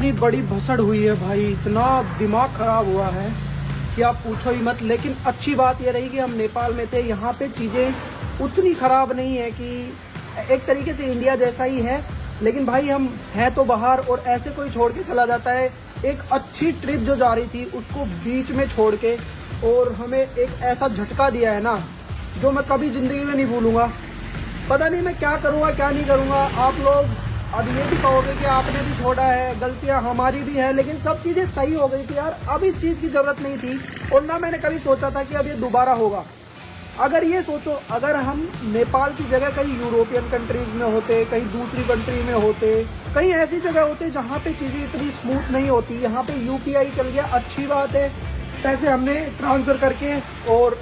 इतनी बड़ी भसड़ हुई है भाई, इतना दिमाग खराब हुआ है कि आप पूछो ही मत। लेकिन अच्छी बात ये रही कि हम नेपाल में थे, यहाँ पे चीज़ें उतनी ख़राब नहीं है कि एक तरीके से इंडिया जैसा ही है। लेकिन भाई हम हैं तो बाहर, और ऐसे कोई छोड़ के चला जाता है। एक अच्छी ट्रिप जो जा रही थी उसको बीच में छोड़ के, और हमें एक ऐसा झटका दिया है ना जो मैं कभी ज़िंदगी में नहीं भूलूंगा। पता नहीं मैं क्या करूँगा क्या नहीं करूँगा। आप लोग अब ये भी कहोगे कि आपने भी छोड़ा है, गलतियां हमारी भी है, लेकिन सब चीज़ें सही हो गई थी यार। अब इस चीज़ की ज़रूरत नहीं थी, और ना मैंने कभी सोचा था कि अब ये दोबारा होगा। अगर ये सोचो, अगर हम नेपाल की जगह कहीं यूरोपियन कंट्रीज़ में होते, कहीं दूसरी कंट्री में होते, कहीं ऐसी जगह होते जहाँ पे चीज़ें इतनी स्मूथ नहीं होती। यहाँ पे यूपीआई चल गया, अच्छी बात है, पैसे हमने ट्रांसफ़र करके और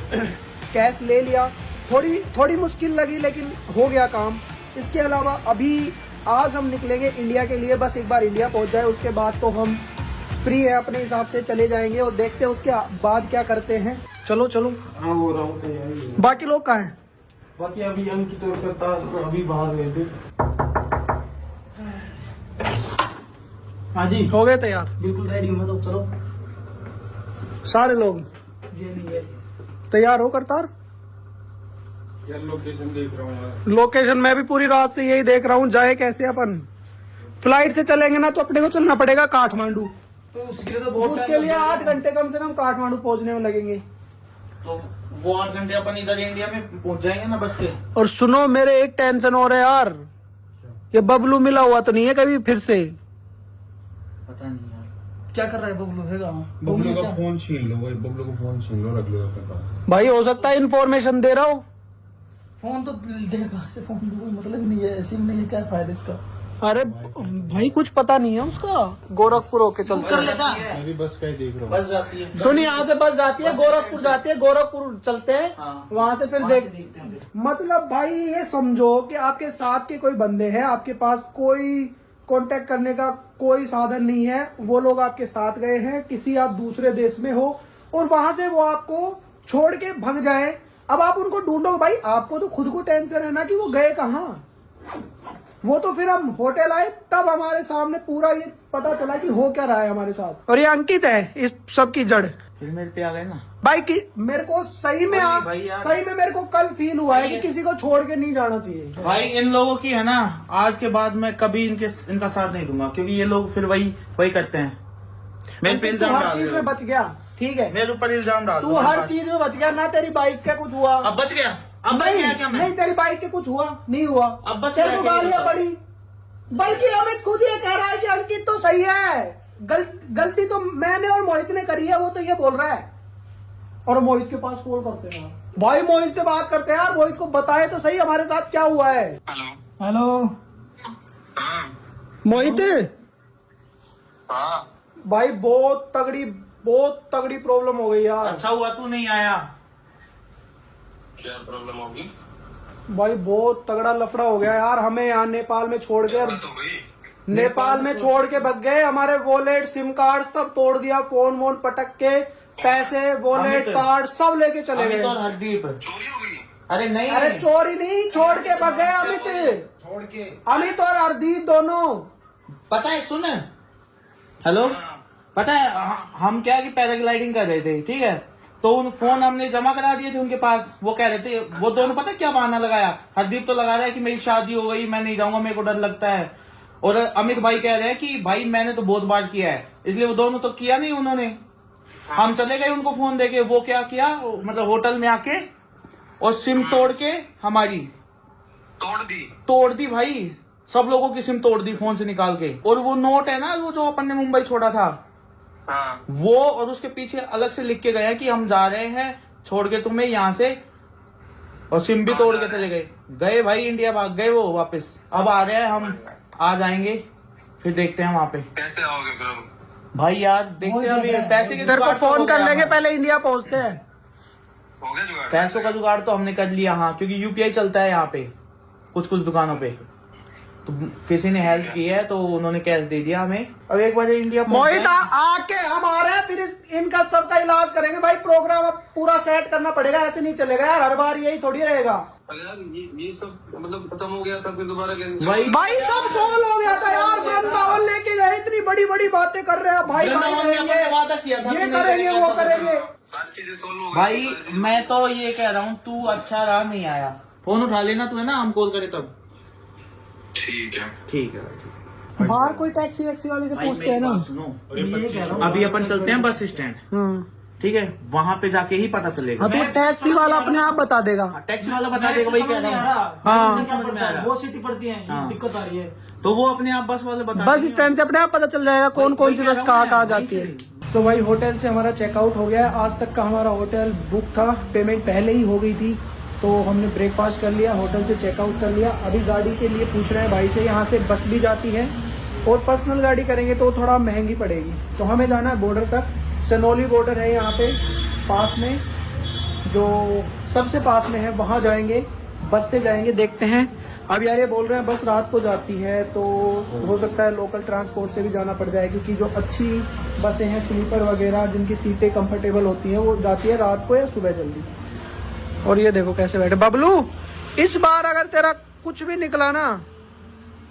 कैश ले लिया। थोड़ी मुश्किल लगी लेकिन हो गया काम। इसके अलावा अभी आज हम निकलेंगे इंडिया के लिए। बस एक बार इंडिया पहुंच जाए उसके बाद तो हम फ्री है, अपने हिसाब से चले जाएंगे और देखते हैं उसके बाद क्या करते हैं। चलो चलो। हाँ हो रहा हूँ तैयारी। बाकी लोग कहाँ हैं? बाकी अभी अंकित और करता अभी बाहर गए थे। हाँ जी हो गए तैयार? बिल्कुल रेडी हूँ मैं तो। चलो सारे लोग ये नहीं है तैयार हो करतार? यार लोकेशन देख रहा हूँ यार। लोकेशन मैं भी पूरी रात से यही देख रहा हूँ, जाए कैसे अपन। फ्लाइट से चलेंगे ना तो अपने को चलना पड़ेगा काठमांडू, तो उसके लिए तो बहुत उसके लिए 8 घंटे कम से कम काठमांडू पहुंचने में लगेंगे। तो वो 8 घंटे अपन इधर इंडिया में पहुंच जाएंगे ना बस से। और सुनो, मेरे एक टेंशन और है यार, ये बबलू मिला हुआ तो नहीं है कभी फिर से? पता नहीं यार क्या कर रहा है बबलू। है बबलू का फोन छीन लो भाई, बबलू का फोन छीन लो, रख लो अपने पास। भाई हो सकता है इन्फॉर्मेशन दे रहा हो। फोन तो देगा कहाँ से, फोन का कोई मतलब नहीं है, सिम नहीं है, क्या फायदा इसका। अरे भाई कुछ पता नहीं है उसका। गोरखपुर होके चलता कर है। लेता मेरी बस का ही देख रहा हूँ। बस जाती है। सुन, यहाँ से बस जाती है, गोरखपुर जाती है, गोरखपुर चलते हैं। हाँ। वहां से फिर वहाँ से देखते हैं। मतलब भाई ये समझो कि आपके साथ के कोई बंदे हैं, आपके पास कोई कांटेक्ट करने का कोई साधन नहीं है, वो लोग आपके साथ गए हैं, किसी आप दूसरे देश में हो, और वहां से वो आपको छोड़ के भग जाए। अब आप उनको ढूंढो भाई, आपको तो खुद को टेंशन है ना कि वो गए कहाँ। वो तो फिर हम होटल आए तब हमारे सामने पूरा ये पता चला कि हो क्या रहा है हमारे साथ। और ये अंकित है इस सब की जड़। फिर मेरे पे आ गए ना भाई कि मेरे को सही में भाई यार। सही में मेरे को कल फील हुआ है सही कि है। किसी को छोड़ के नहीं जाना चाहिए। भाई। इन लोगों की है ना, आज के बाद मैं कभी इनका साथ नहीं दूंगा, क्योंकि ये लोग फिर वही करते हैं। मेरे पे तू इल्जाम हर डाल चीज रहे में हो। बच गया, ठीक है, मेरे ऊपर इल्जाम डाल तू दो। हर चीज में बच गया ना। तेरी बाइक का कुछ हुआ? अब बच गया। अब बच गया क्या मैं? नहीं, तेरी बाइक के कुछ हुआ नहीं हुआ? अब बच तेरे गया को क्या ये गालियां बताओ? पड़ी, बल्कि अमित खुद ये कह रहा है कि अंकित तो सही है, गलती तो मैंने और मोहित ने करी है, वो तो ये बोल रहा है। और मोहित के पास कॉल करते हैं भाई, मोहित से बात करते हैं यार, मोहित को बताए तो सही हमारे साथ क्या हुआ है। हेलो मोहित। भाई बहुत तगड़ी प्रॉब्लम हो गई यार। अच्छा हुआ तू नहीं आया। क्या प्रॉब्लम होगी? भाई बहुत तगड़ा लफड़ा हो गया यार, हमें यहाँ नेपाल में छोड़ के नेपाल में छोड़ के भग गए। हमारे वॉलेट, सिम कार्ड सब तोड़ दिया, फोन वोन पटक के, पैसे, वॉलेट, कार्ड सब लेके चले अमित गए। और हरदीप चोरी हो गई? अरे नहीं, अरे चोरी नहीं, छोड़ के भग गए अमित। छोड़ के? अमित और हरदीप दोनों। पता है, सुन। हेलो, पता है हम क्या कि पैराग्लाइडिंग कर रहे थे, ठीक है, तो उन फोन हमने जमा करा दिए थे उनके पास। वो कह रहे थे, वो दोनों पता है क्या बहाना लगाया। हरदीप तो लगा रहा है कि मेरी शादी हो गई, मैं नहीं जाऊंगा, मेरे को डर लगता है। और अमित भाई कह रहे हैं कि भाई मैंने तो बहुत बार किया है, इसलिए वो दोनों तो किया नहीं उन्होंने। हम चले गए उनको फोन देके। वो क्या किया, मतलब होटल में आके और सिम तोड़ के हमारी तोड़ दी भाई। सब लोगों की सिम तोड़ दी फोन से निकाल के। और वो नोट है ना, वो जो अपन ने मुंबई छोड़ा था, वो, और उसके पीछे अलग से लिख के गए हैं कि हम जा रहे हैं छोड़ के तुम्हें यहाँ से, और सिम भी तोड़ के चले गए भाई, इंडिया भाग गए वो वापस। अब आ रहे हैं, हम आ जाएंगे, फिर देखते हैं वहां पे। कैसे आओगे फिर? भाई यार देखते हैं, अभी पैसे के तेरे को जुगाड़ तो फोन हो कर गया लेंगे, हमारा। पहले इंडिया पहुंचते हैं। हो गया जुगाड़? पैसों का जुगाड़ तो हमने कर लिया, हाँ, क्योंकि यूपीआई चलता है यहाँ पे कुछ दुकानों पे। तो किसी ने हेल्प की है तो उन्होंने कैश दे दिया हमें। अब एक बार इंडिया मोहित आके हम आ रहे हैं, फिर इनका सबका इलाज करेंगे भाई। प्रोग्राम अब पूरा सेट करना पड़ेगा, ऐसे नहीं चलेगा यार, हर बार यही थोड़ी रहेगा। अरे यार ये सब मतलब खत्म हो गया था, फिर दोबारा कैसे? भाई भाई सब सोल हो गया था यार, वृंदावन लेके गए, इतनी बड़ी बड़ी बातें कर रहे हैं भाई। वृंदावन में अपन ने वादा किया था, ये तू नहीं करेंगे करेगा, वो ऐसा करेंगे। भाई मैं तो ये कह रहा हूँ, तू अच्छा रहा नहीं आया, फोन उठा लेना तू, है ना, हम कॉल करें तब। ठीक है ठीक है। बाहर कोई टैक्सी वैक्सी वाले से पूछते हैं ना। सुनो, अभी अपन चलते हैं बस स्टैंड, हाँ, ठीक है, वहां पे जाके ही पता चलेगा। तो टैक्सी वाला अपने आप बता देगा। टैक्सी वाला बता देगा, वही कह रहा हूँ। हाँ, समझ में आ रहा, वो सिटी पड़ती है, हाँ। दिक्कत आ रही है। तो वो अपने आप बस वाले बता बस देंगे। स्टैंड से अपने आप पता चल जाएगा कौन कौन सी बस कहाँ कहाँ जाती है। तो भाई होटल से हमारा चेकआउट हो गया है। आज तक का हमारा होटल बुक था, पेमेंट पहले ही हो गई थी, तो हमने ब्रेकफास्ट कर लिया, होटल से चेकआउट कर लिया। अभी गाड़ी के लिए पूछ रहे हैं भाई से, यहाँ से बस भी जाती है और पर्सनल गाड़ी करेंगे तो थोड़ा महंगी पड़ेगी। तो हमें जाना है बॉर्डर तक, सनौली बॉर्डर है यहाँ पे पास में, जो सबसे पास में है, वहाँ जाएंगे, बस से जाएंगे। देखते हैं। अब यार ये बोल रहे हैं बस रात को जाती है, तो हो सकता है लोकल ट्रांसपोर्ट से भी जाना पड़ जाए, क्योंकि जो अच्छी बसें हैं स्लीपर वगैरह जिनकी सीटें कंफर्टेबल होती हैं वो जाती है रात को या सुबह जल्दी। और ये देखो कैसे बैठे। बबलू, इस बार अगर तेरा कुछ भी निकला ना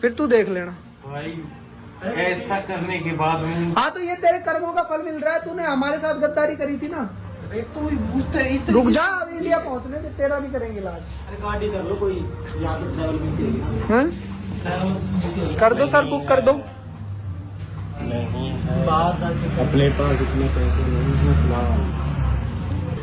फिर तू देख लेना भाई। ऐसा करने के बाद हाँ, तो ये तेरे कर्मों का फल मिल रहा है। तूने हमारे साथ गद्दारी करी थी ना। रुक जा, अब इंडिया पहुंचने दे, तेरा भी करेंगे इलाज। अरे गाड़ी कर लो कोई, यहाँ पे ट्रैवल भी करेगी। हैं? कर दो सर, बुक कर दो। नहीं बाहर जाके अपने पास इतने पैसे नहीं है फिलहाल।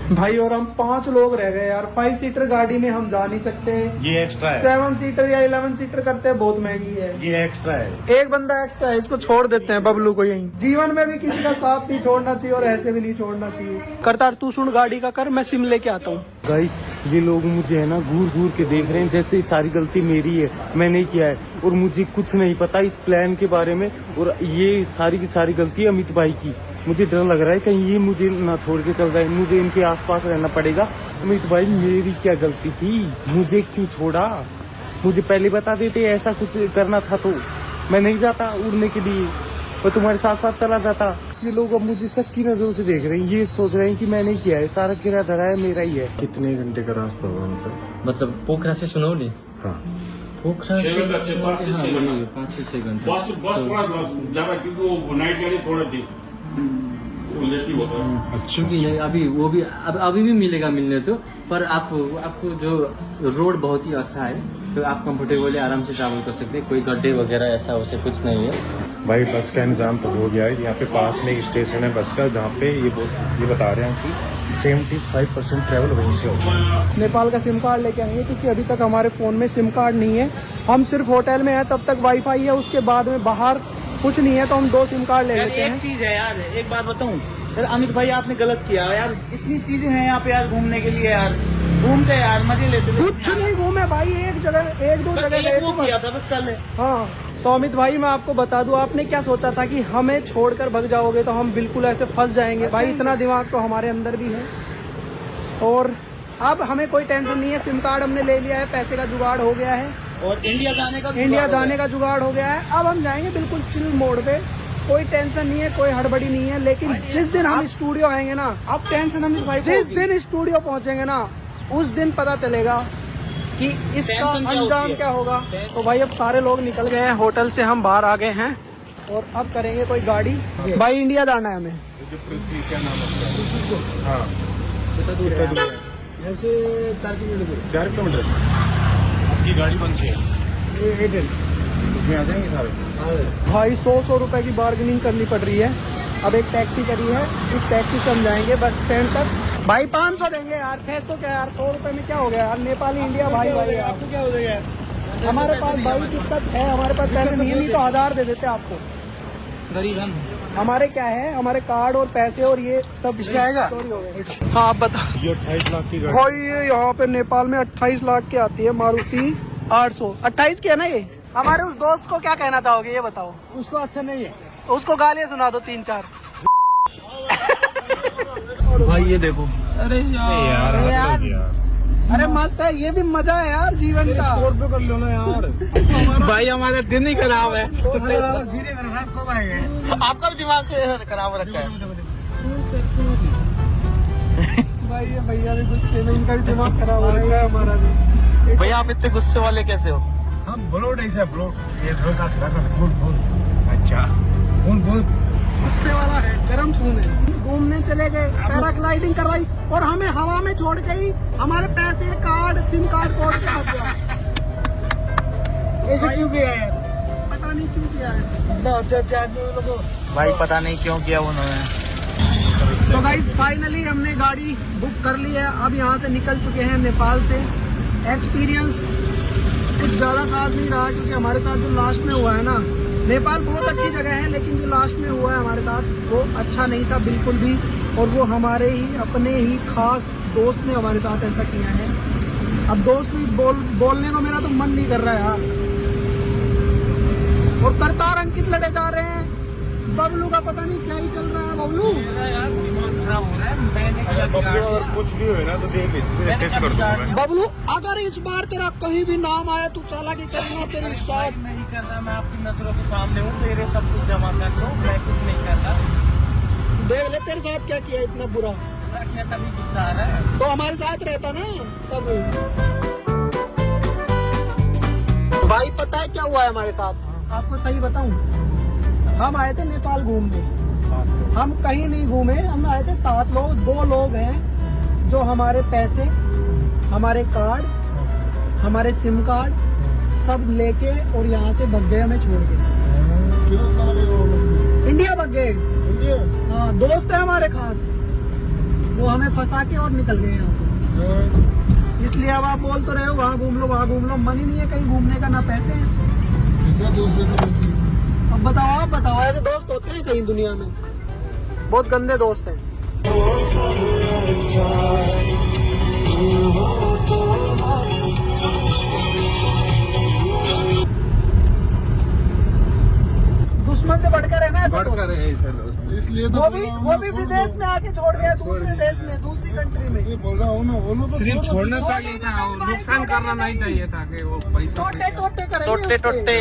भाई और हम 5 लोग रह गए यार। 5 सीटर गाड़ी में हम जा नहीं सकते। ये एक्स्ट्रा है, 7 सीटर या 11 सीटर करते हैं, बहुत महंगी है। ये एक्स्ट्रा है। एक बंदा एक्स्ट्रा है, इसको छोड़ देते हैं बबलू को यहीं। जीवन में भी किसी का साथ नहीं छोड़ना चाहिए और ऐसे भी नहीं छोड़ना चाहिए। करतार तू सुन गाड़ी का कर, मैं सिम लेके आता हूँ। गाइस, ये लोग मुझे है ना घूर घूर के देख रहे हैं जैसे सारी गलती मेरी है, मैंने किया है और मुझे कुछ नहीं पता इस प्लान के बारे में, और ये सारी की सारी गलती है अमित भाई की। मुझे डर लग रहा है कहीं ये मुझे ना छोड़ के चल जाए, मुझे इनके आसपास रहना पड़ेगा। अमित भाई, मेरी क्या गलती थी, मुझे क्यों छोड़ा? मुझे पहले बता देते, ऐसा कुछ करना था तो मैं नहीं जाता उड़ने के लिए, मैं तुम्हारे साथ साथ चला जाता। ये लोग अब मुझे शक की नजरों से देख रहे हैं, ये सोच रहे हैं कि मैंने किया है, सारा किराया धरा है मेरा ही है। कितने घंटे का रास्ता होगा मतलब पोखरा से सुनौली, हाँ, पोखरा से 5 से 6 घंटे। बस थोड़ा ज्यादा, क्योंकि वो नाइट गाड़ी थोड़ा थी, वो लेट ही होता है। क्योंकि नहीं, अभी वो भी अभी भी मिलेगा मिलने तो, पर आपको जो रोड बहुत ही अच्छा है, तो आप कंफर्टेबली आराम से ट्रैवल कर सकते हैं, कोई गड्ढे वगैरह ऐसा वैसे कुछ नहीं है। भाई बस का इंतजाम तो हो गया है। यहाँ पे पास में एक स्टेशन है बस का, जहाँ पे ये बता रहे हैं कि 75% ट्रैवल वहीं से होगा। नेपाल का सिम कार्ड लेके आएंगे, क्योंकि अभी तक हमारे फ़ोन में सिम कार्ड नहीं है। हम सिर्फ होटल में हैं, तब तक वाईफाई है, उसके बाद में बाहर कुछ नहीं है, तो हम 2 सिम कार्ड ले लेते एक हैं। चीज है यार, एक बात बताऊं यार, अमित भाई आपने गलत किया यार, इतनी चीजें हैं यहाँ पे यार घूमने के लिए यार, घूमते यार मजे लेते कुछ नहीं घूमे भाई, एक जगह 1-2 जगह गए वो थे किया बस। था बस कल। हाँ, तो अमित भाई मैं आपको बता दूं, आपने क्या सोचा था कि हमें छोड़कर भग जाओगे, तो हम बिल्कुल ऐसे फंस जाएंगे। भाई इतना दिमाग तो हमारे अंदर भी है, और अब हमें कोई टेंशन नहीं है। सिम कार्ड हमने ले लिया है, पैसे का जुगाड़ हो गया है, और इंडिया जाने का जुगाड़ हो गया है। अब हम जाएंगे बिल्कुल चिल मोड पे, कोई टेंशन नहीं है, कोई हड़बड़ी नहीं है। लेकिन जिस दिन हम स्टूडियो आएंगे ना, अब टेंशन अमित भाई को जिस होगी। दिन स्टूडियो पहुंचेंगे ना, उस दिन पता चलेगा कि इसका टेंशन क्या अंजाम होती है? क्या होगा। तो भाई अब सारे लोग निकल गए हैं होटल से, हम बाहर आ गए हैं और अब करेंगे कोई गाड़ी। भाई इंडिया जाना है हमें। क्या नाम है? हाँ, ऐसे 4 किलोमीटर 4 किलोमीटर। आपकी गाड़ी बन के उसमें आ जाएंगे सारे। भाई 100 रुपए की बार्गेनिंग करनी पड़ रही है। अब एक टैक्सी करी है, इस टैक्सी से हम जाएंगे बस स्टैंड तक। भाई 500 देंगे यार, 600 क्या यार, 100 रुपए में क्या हो गया यार। नेपाली इंडिया भाई भाई यार। आपको क्या हो जाएगा? हमारे पास भाई दिक्कत है, हमारे पास पैसे नहीं है, नहीं तो 1000 दे देते आपको। गरीब हम हमारे क्या है, हमारे कार्ड और पैसे और ये सब इसमें आएगा। हाँ आप बता। ये 28 लाख की गाड़ी। भाई ये यहाँ पे नेपाल में 28 लाख की आती है मारुति 800। 28 की है ना ये। हमारे उस दोस्त को क्या कहना चाहोगे ये बताओ। उसको अच्छा नहीं है। उसको गालियाँ सुना दो 3-4। भाई ये देखो, अरे यार अरे मस्त है, ये भी मजा है यार जीवन का। पे कर लो ना यार। भाई हमारा दिन ही खराब है। धीरे रात को आएंगे। आपका भी दिमाग खराब रखा है। भाई ये भैया भी गुस्से में, इनका भी दिमाग खराब हो रहा है, हमारा भी। भैया आप इतने गुस्से वाले कैसे हो? हम ब्लोड ऐसे ब्लोड, ये ब्लोड का खड़ा कर ब्लोड। अच्छा गुस्से वाला है, गर्म खून है। घूमने चले गए, पैराग्लाइडिंग करवाई और हमें हवा में छोड़ के ही हमारे पैसे, कार्ड, सिम कार्ड तोड़ के भाग गया। ऐसे क्यों किया यार? पता नहीं क्यों किया है। इतना अच्छा आदमी वो लोगों भाई पता नहीं क्यों किया उन्होंने। तो गाइस फाइनली हमने गाड़ी बुक कर ली है। अब यहाँ से निकल चुके हैं नेपाल से। एक्सपीरियंस कुछ ज़्यादा खास नहीं रहा, क्योंकि हमारे साथ जो लास्ट में हुआ है ना, नेपाल बहुत अच्छी जगह है, लेकिन जो लास्ट में हुआ है हमारे साथ वो अच्छा नहीं था बिल्कुल भी। और वो हमारे ही अपने ही खास दोस्त ने हमारे साथ ऐसा किया है। अब दोस्त भी बोलने को मेरा तो मन नहीं कर रहा है यार। और करतार अंकित लड़े जा रहे हैं। बबलू का पता नहीं क्या ही चल रहा है। बबलू कुछ भी हो ना तो देख लीजिए, टेस्ट कर दूंगा मैं। बबलू अगर इस बार तेरा कहीं भी नाम आया तू चालाकी करूंगा तेरे साथ। नहीं करना, मैं आपकी नजरों के सामने हूँ, मेरे सब कुछ जमा कर दो, मैं कुछ नहीं करता। देख ले तेरे साथ क्या किया इतना बुरा। तभी गुस्सा आ रहा है। तो हमारे साथ रहता ना तब। भाई पता है क्या हुआ है हमारे साथ, आपको सही बताऊं, हम आए थे नेपाल घूमने। हम कहीं नहीं घूमे, हम आए थे 7 लोग। 2 लोग हैं जो हमारे पैसे, हमारे कार्ड, हमारे सिम कार्ड सब लेके और यहाँ से भग गए, हमें छोड़ के। इंडिया भग गए। हाँ, दोस्त है हमारे खास, वो हमें फंसा के और निकल गए यहाँ से। इसलिए अब आप बोल तो रहे हो वहाँ घूम लो, वहाँ घूम लो, मन ही नहीं है कहीं घूमने का, ना पैसे हैं। अब बताओ, आप बताओ, ऐसे दोस्त होते हैं कहीं दुनिया में? बहुत गंदे दोस्त हैं। दुश्मन से बढ़कर है ना, ऐसा तो। इसलिए तो वो भी विदेश में आके छोड़ गया, दूसरे देश में, दूसरी कंट्री में। बोल रहा हूँ ना, वो लोग सिर्फ छोड़ना चाहिए था, और नुकसान करना नहीं चाहिए था कि वो पैसा टोटे करेंगे उसके।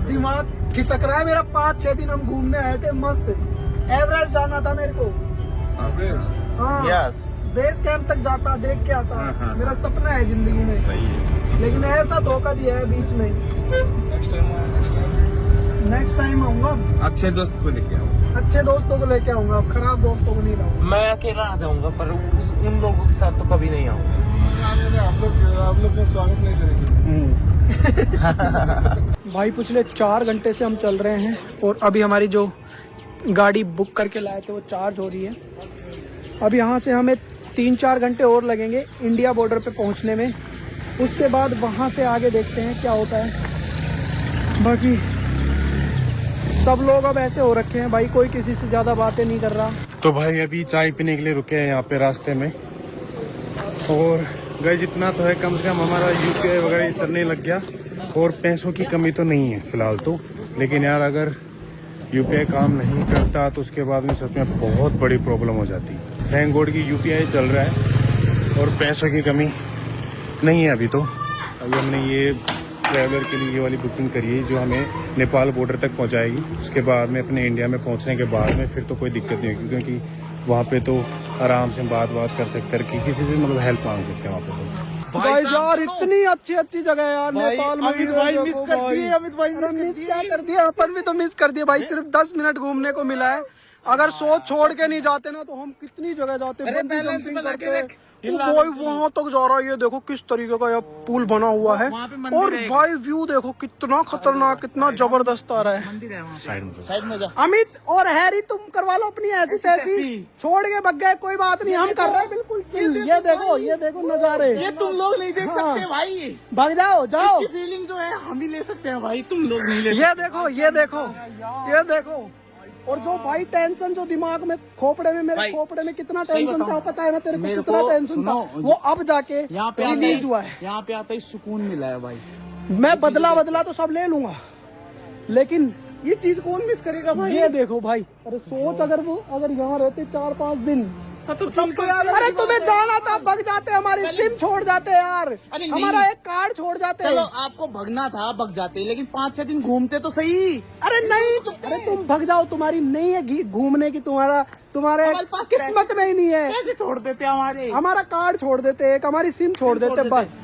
दिमाग खिसक रहा है मेरा। 5-6 दिन हम घूमने आए थे, मस्त। एवरेस्ट जाना था मेरे को। हाँ, बेस कैंप तक जाता, देख के आता। मेरा सपना है जिंदगी में। सही है। लेकिन ऐसा धोखा दिया है बीच में। नेक्स्ट टाइम आऊंगा, अच्छे दोस्त को लेके आओ। अच्छे दोस्तों को लेके आऊंगा, खराब दोस्तों को नहीं लाऊंगा। मैं अकेला आ जाऊंगा, पर उन लोगों के साथ तो कभी नहीं आऊंगा। आप लोग का स्वागत नहीं करेंगे। भाई पिछले 4 घंटे से हम चल रहे हैं और अभी हमारी जो गाड़ी बुक करके लाए थे वो चार्ज हो रही है। अब यहाँ से हमें 3-4 घंटे और लगेंगे इंडिया बॉर्डर पे पहुँचने में। उसके बाद वहाँ से आगे देखते हैं क्या होता है। बाकी सब लोग अब ऐसे हो रखे हैं भाई, कोई किसी से ज़्यादा बातें नहीं कर रहा। तो भाई अभी चाय पीने के लिए रुके हैं यहाँ पे रास्ते में, और गए जितना तो है, कम से कम हमारा यूपीआई वगैरह चलने लग गया, और पैसों की कमी तो नहीं है फिलहाल तो। लेकिन यार अगर यूपीआई काम नहीं करता तो उसके बाद में सच में बहुत बड़ी प्रॉब्लम हो जाती। थैंक गॉड की यूपीआई चल रहा है और पैसों की कमी नहीं है अभी तो। अभी हमने ये ट्रैवलर के लिए ये वाली बुकिंग करी है जो हमें नेपाल बॉर्डर तक पहुंचाएगी। उसके बाद में अपने इंडिया में पहुंचने के बाद में फिर तो कोई दिक्कत नहीं होगी, क्योंकि वहाँ पे तो आराम से बात कर सकते हैं, कि किसी से मतलब हेल्प मांग सकते हैं वहाँ पे तो। भाई यार इतनी अच्छी जगह है यार नेपाल में। अमित भाई मिस कर दिए, अमित भाई मिस क्या कर दिया, अपन भी तो मिस कर दिए भाई। सिर्फ 10 मिनट घूमने को मिला है। अगर सोच छोड़ के नहीं जाते ना तो हम कितनी जगह जाते। कोई वहाँ तक जा रहा है, ये देखो किस तरीके का यह पुल बना हुआ है, और भाई व्यू देखो कितना खतरनाक, कितना जबरदस्त आ रहा है। साइड में जा। अमित और हैरी तुम करवा लो अपनी ऐसी तैसी, छोड़ के भग गए, कोई बात नहीं, हम कर रहे हैं बिल्कुल चिल। ये देखो नजारे, ये तुम लोग नहीं देख सकते भाई। भग जाओ जाओ। फीलिंग जो है हम ही ले सकते हैं भाई, तुम लोग नहीं ले। ये देखो। और जो भाई टेंशन जो दिमाग में खोपड़े में, मेरे खोपड़े में कितना टेंशन था पता है ना तेरे को? कितना टेंशन था वो अब जाके रिलीज हुआ है। यहाँ पे आता ही सुकून मिला है भाई। मैं बदला तो सब ले लूंगा, लेकिन ये चीज कौन मिस करेगा भाई? ये देखो भाई, अरे सोच अगर यहाँ रहते 4-5 दिन, तो अरे तुम्हें जाना था भग जाते, हमारी सिम छोड़ जाते यार, हमारा एक कार्ड छोड़ जाते। चलो आपको भगना था, भग जाते, लेकिन 5-6 दिन घूमते तो सही। अरे नहीं, अरे तुम भग जाओ, तुम्हारी नहीं है घूमने की, तुम्हारे किस्मत में ही नहीं है। कैसे छोड़ देते हमारा कार्ड छोड़ देते, एक हमारी सिम छोड़ देते बस।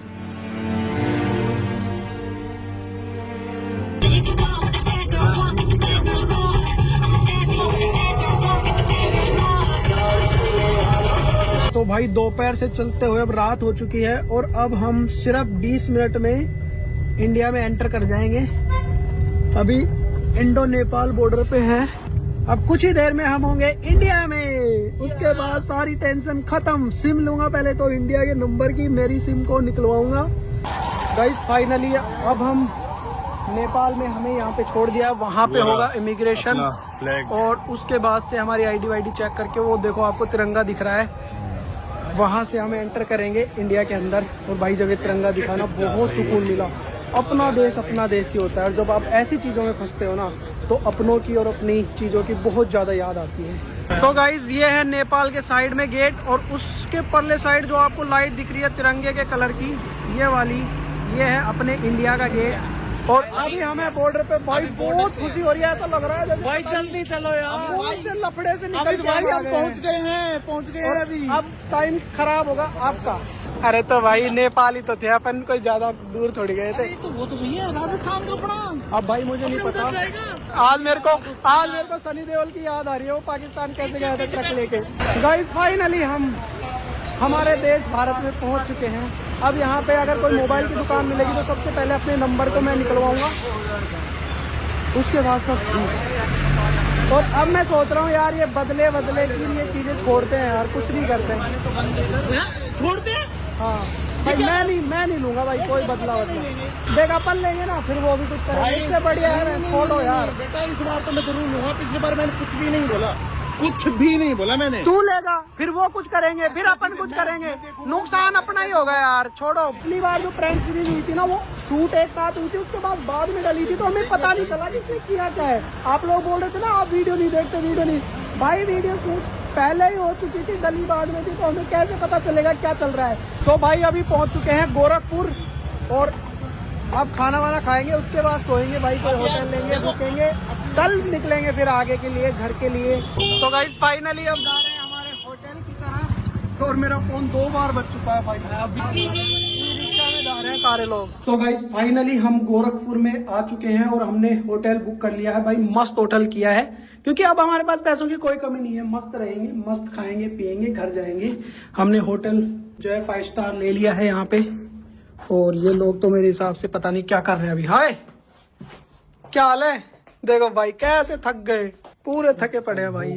तो भाई दोपहर से चलते हुए अब रात हो चुकी है और अब हम सिर्फ 20 मिनट में इंडिया में एंटर कर जाएंगे। अभी इंडो नेपाल बॉर्डर पे हैं। अब कुछ ही देर में हम होंगे इंडिया में। उसके बाद सारी टेंशन खत्म। सिम लूंगा पहले तो इंडिया के नंबर की, मेरी सिम को निकलवाऊंगा। गाइस फाइनली अब हम नेपाल में, हमें यहाँ पे छोड़ दिया, वहाँ पे होगा इमिग्रेशन और उसके बाद से हमारी आईडी वाईडी चेक करके, वो देखो आपको तिरंगा दिख रहा है, वहाँ से हमें एंटर करेंगे इंडिया के अंदर। और भाई जब ये तिरंगा दिखाना बहुत सुकून मिला। अपना देश ही होता है और जब आप ऐसी चीज़ों में फंसते हो ना तो अपनों की और अपनी चीज़ों की बहुत ज़्यादा याद आती है। तो गाइज ये है नेपाल के साइड में गेट और उसके परले साइड जो आपको लाइट दिख रही है तिरंगे के कलर की, ये वाली, ये है अपने इंडिया का गेट। और अभी हमें बॉर्डर पे भाई बहुत खुशी हो रही है। ऐसा लग रहा है भाई जल्दी चलो यार, से लफड़े से निकल के भाई हम पहुंच गए हैं अभी। अब टाइम खराब होगा आपका। अरे तो भाई नेपाल ही तो थे अपन, कोई ज्यादा दूर थोड़ी गए थे। तो वो तो सही है, राजस्थान का अपना। अब भाई मुझे नहीं पता, आज मेरे को सनी देओल की याद आ रही है, वो पाकिस्तान कैसे गया था ट्रक लेके। गाइस फाइनली हम हमारे देश भारत में पहुंच चुके हैं। अब यहाँ पे अगर कोई मोबाइल की दुकान मिलेगी तो सबसे पहले अपने नंबर को मैं निकलवाऊंगा, उसके बाद सब ठीक। और अब मैं सोच रहा हूँ यार ये बदले की ये चीजें छोड़ते हैं यार, कुछ नहीं करते हैं। छोड़ते हैं? हाँ भाई मैं नहीं लूंगा भाई कोई बदला देख अपन लेंगे ना, फिर वो भी कुछ करेंगे। इससे बढ़िया है छोड़ो यार। बेटा इस बार तो मैं जरूर लूंगा, पिछली बार मैंने कुछ भी नहीं बोला मैंने। तू लेगा फिर वो कुछ करेंगे, फिर अपन कुछ करेंगे, नुकसान अपना ही होगा यार, छोड़ो। पिछली बार जो प्रैंक सीरीज हुई थी ना, वो शूट एक साथ हुई थी, उसके बाद में डली थी तो हमें पता नहीं चला कि इसने किया क्या है। आप लोग बोल रहे थे ना आप वीडियो नहीं देखते, भाई वीडियो शूट पहले ही हो चुकी थी, डली बाद में थी, तो हमें कैसे पता चलेगा क्या चल रहा है। तो भाई अभी पहुंच चुके हैं गोरखपुर और अब खाना वाना खाएंगे, उसके बाद सोएंगे भाई, कोई होटल लेंगे, रुकेंगे, कल निकलेंगे फिर आगे के लिए, घर के लिए। तो गाइस फाइनली अब जा रहे हैं हमारे होटल की तरफ और मेरा फोन 2 बार बज चुका है भाई। अभी रिक्शा में जा रहे हैं सारे लोग। तो गाइस फाइनली हम गोरखपुर में आ चुके हैं और हमने होटल बुक कर लिया है भाई। मस्त होटल किया है क्योंकि अब हमारे पास पैसों की कोई कमी नहीं है। मस्त रहेंगे, मस्त खाएंगे पिएंगे, घर जाएंगे। हमने होटल जो है 5 स्टार ले लिया है यहाँ पे। और ये लोग तो मेरे हिसाब से पता नहीं क्या कर रहे हैं अभी। हाय क्या हाल है? देखो भाई कैसे थक गए, पूरे थके पड़े हैं भाई।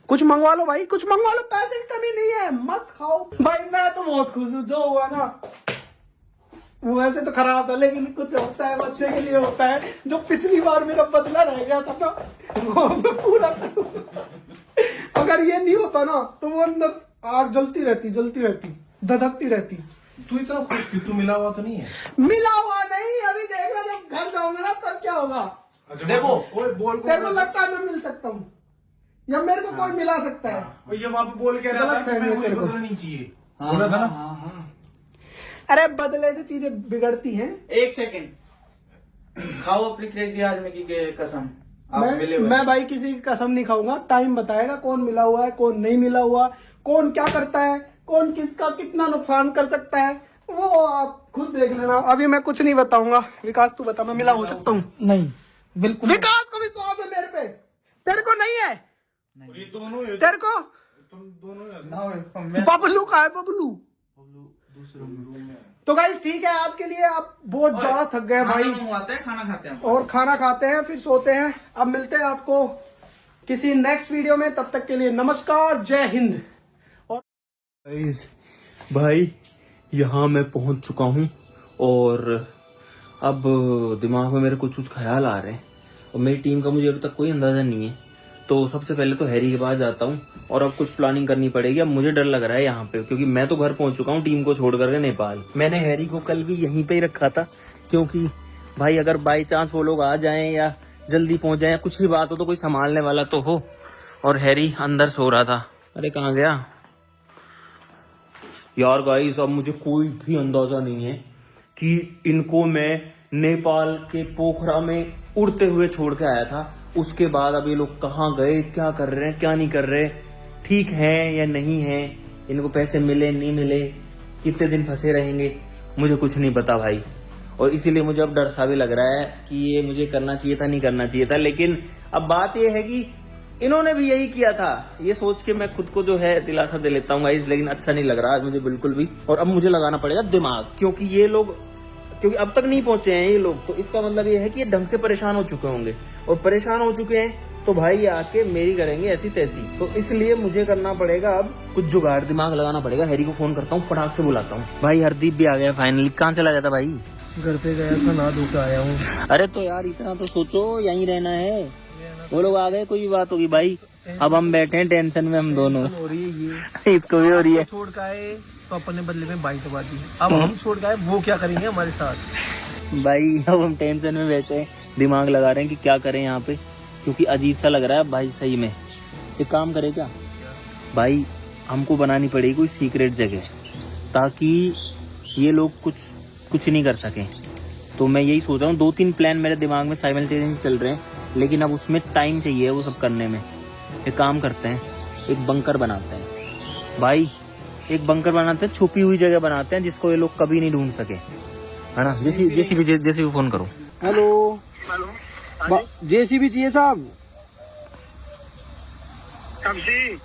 कुछ मंगवा लो भाई, कुछ मंगवा लो, पैसे की कमी नहीं है, मस्त खाओ भाई। मैं तो बहुत खुश हूँ, जो हुआ ना वैसे तो खराब था, लेकिन कुछ होता है बच्चे के लिए होता है। जो पिछली बार मेरा बदला रह गया था ना वो मैं पूरा करूँगा। अगर ये नहीं होता ना तो वो अंदर आग जलती रहती धधकती रहती। तू इतना खुश क्यों? तू मिला हुआ तो नहीं है? मिला हुआ नहीं, अभी देख रहा, जब घर जाऊंगा ना तब क्या होगा। देखो बोल तेरे को लगता है मैं मिल सकता हूँ या मेरे को कोई मिला सकता है? ये वहाँ पे बोल के रहा था कि मुझे बदलना नहीं चाहिए, बोला था ना। अरे बदले से चीजें बिगड़ती हैं। 1 सेकंड खाओ अपनी क्रेजी आदमी की कसम। आप मिले हुए। मैं भाई किसी की कसम नहीं खाऊंगा। टाइम बताएगा कौन मिला हुआ है कौन नहीं मिला हुआ, कौन क्या करता है, कौन किसका कितना नुकसान कर सकता है, वो आप खुद देख लेना। अभी मैं कुछ नहीं बताऊंगा। विकास तू बता, मैं मिला हो सकता हूँ? नहीं बिल्कुल। विकास को विश्वास है मेरे पे, तेरे को नहीं है? ये दोनों तेरे को? तुम दोनों बबलू का है, बबलू तो गाइस ठीक है, आज के लिए आप बहुत ज्यादा थक गए भाई। खाना खाते हैं और खाना खाते हैं फिर सोते हैं। अब मिलते हैं आपको किसी नेक्स्ट वीडियो में, तब तक के लिए नमस्कार, जय हिंद। भाई यहाँ मैं पहुंच चुका हूँ और अब दिमाग में मेरे कुछ ख्याल आ रहे हैं और मेरी टीम का मुझे अभी तक कोई अंदाजा नहीं है। तो सबसे पहले तो हैरी के पास जाता हूँ और अब कुछ प्लानिंग करनी पड़ेगी। अब मुझे डर लग रहा है यहाँ पे, क्योंकि मैं तो घर पहुंच चुका हूँ टीम को छोड़ करके नेपाल। मैंने हैरी को कल भी यहीं पे ही रखा था, क्योंकि भाई अगर बाई चांस वो लोग आ जाएं या जल्दी पहुंच जाएं, कुछ भी बात हो तो कोई संभालने वाला तो हो। और हैरी अंदर सो रहा था। अरे कहाँ गया यार? गाइस अब मुझे कोई भी अंदाजा नहीं है कि इनको मैं नेपाल के पोखरा में उड़ते हुए छोड़ के आया था। उसके बाद अब ये लोग कहाँ गए, क्या कर रहे हैं, क्या नहीं कर रहे, ठीक है या नहीं है, इनको पैसे मिले नहीं मिले, कितने दिन फंसे रहेंगे, मुझे कुछ नहीं पता भाई। और इसीलिए मुझे अब डर सा भी लग रहा है कि ये मुझे करना चाहिए था नहीं करना चाहिए था। लेकिन अब बात ये है कि इन्होंने भी यही किया था। ये सोच के मैं खुद को जो है दिलासा दे लेता हूँ गाइस, लेकिन अच्छा नहीं लग रहा आज मुझे बिल्कुल भी। और अब मुझे लगाना पड़ेगा दिमाग, क्योंकि ये लोग अब तक नहीं पहुंचे हैं ये लोग, तो इसका मतलब ये है कि ये ढंग से परेशान हो चुके होंगे, और परेशान हो चुके हैं तो भाई आके मेरी करेंगे ऐसी तैसी। तो इसलिए मुझे करना पड़ेगा अब कुछ जुगाड़, दिमाग लगाना पड़ेगा। हैरी को फोन करता हूँ, फटाक से बुलाता हूँ। भाई हरदीप भी आ गया फाइनली। कहाँ चला गया था भाई? घर पे गया था, नहा धो के आया हूँ। अरे तो यार इतना तो सोचो, यहीं रहना है। वो लोग आ गए, कोई भी बात होगी भाई। अब हम बैठे हैं टेंशन में, हम दोनों। हो रही है ये, इसको भी हो रही है। छोड़ का है तो अपने बदले में बाइक दबा दी। अब हम छोड़ का है, वो क्या करेंगे हमारे साथ? भाई अब हम टेंशन में बैठे हैं, दिमाग लगा रहे हैं कि क्या करें यहाँ पे, क्योंकि अजीब सा लग रहा है भाई सही में। एक काम करे क्या भाई, हमको बनानी पड़ेगी कोई सीक्रेट जगह, ताकि ये लोग कुछ नहीं कर सकें। तो मैं यही सोच रहा हूँ, 2-3 प्लान मेरे दिमाग में साइमल्टेनियसली चल रहे हैं, लेकिन अब उसमें टाइम चाहिए वो सब करने में। एक काम करते हैं, एक बंकर बनाते हैं भाई, एक बंकर बनाते हैं, छुपी हुई जगह बनाते हैं जिसको ये लोग कभी नहीं ढूंढ सके, है ना। जैसे भी फोन करो। हेलो, जेसीबी चाहिए साहब? कब से?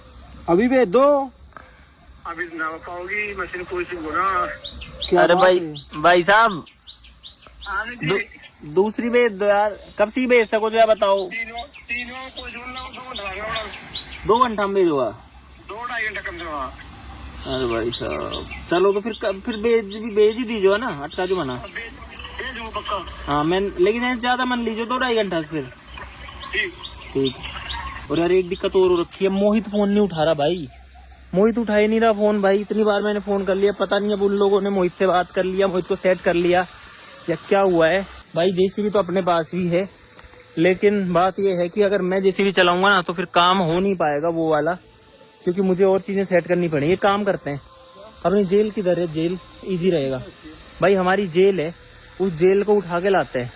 अभी भेज दो। अभी ना पाओगी, मशीन कोई सी बोला। अरे भाई साहब, आने दी दूसरी भेज दो यार। कब सी भेज सको तो यार बताओ। तीनों को ढूंढना, 2 घंटा 2 घंटा में भेजोगा? 2-2.5 घंटा कम से कम। अरे भाई साहब चलो तो फिर भेज ही दीजिए ना, अटका जो बना। भेज दूँ पक्का। हाँ मैं, लेकिन ज्यादा मन लीजिए, 2-2.5 घंटा से फिर। ठीक। और यार एक दिक्कत और हो रखी है, मोहित फोन नहीं उठा रहा भाई। मोहित उठा ही नहीं रहा फोन भाई। इतनी बार मैंने फोन कर लिया, पता नहीं अब उन लोगों ने मोहित से बात कर लिया, मोहित को सेट कर लिया या क्या हुआ है भाई। जेसीबी तो अपने पास भी है, लेकिन बात यह है कि अगर मैं जेसीबी चलाऊंगा ना तो फिर काम हो नहीं पाएगा वो वाला, क्योंकि मुझे और चीजें सेट करनी पड़ेंगी। ये काम करते हैं, अपनी जेल किधर है? जेल इजी रहेगा भाई, हमारी जेल है, उस जेल को उठा के लाते हैं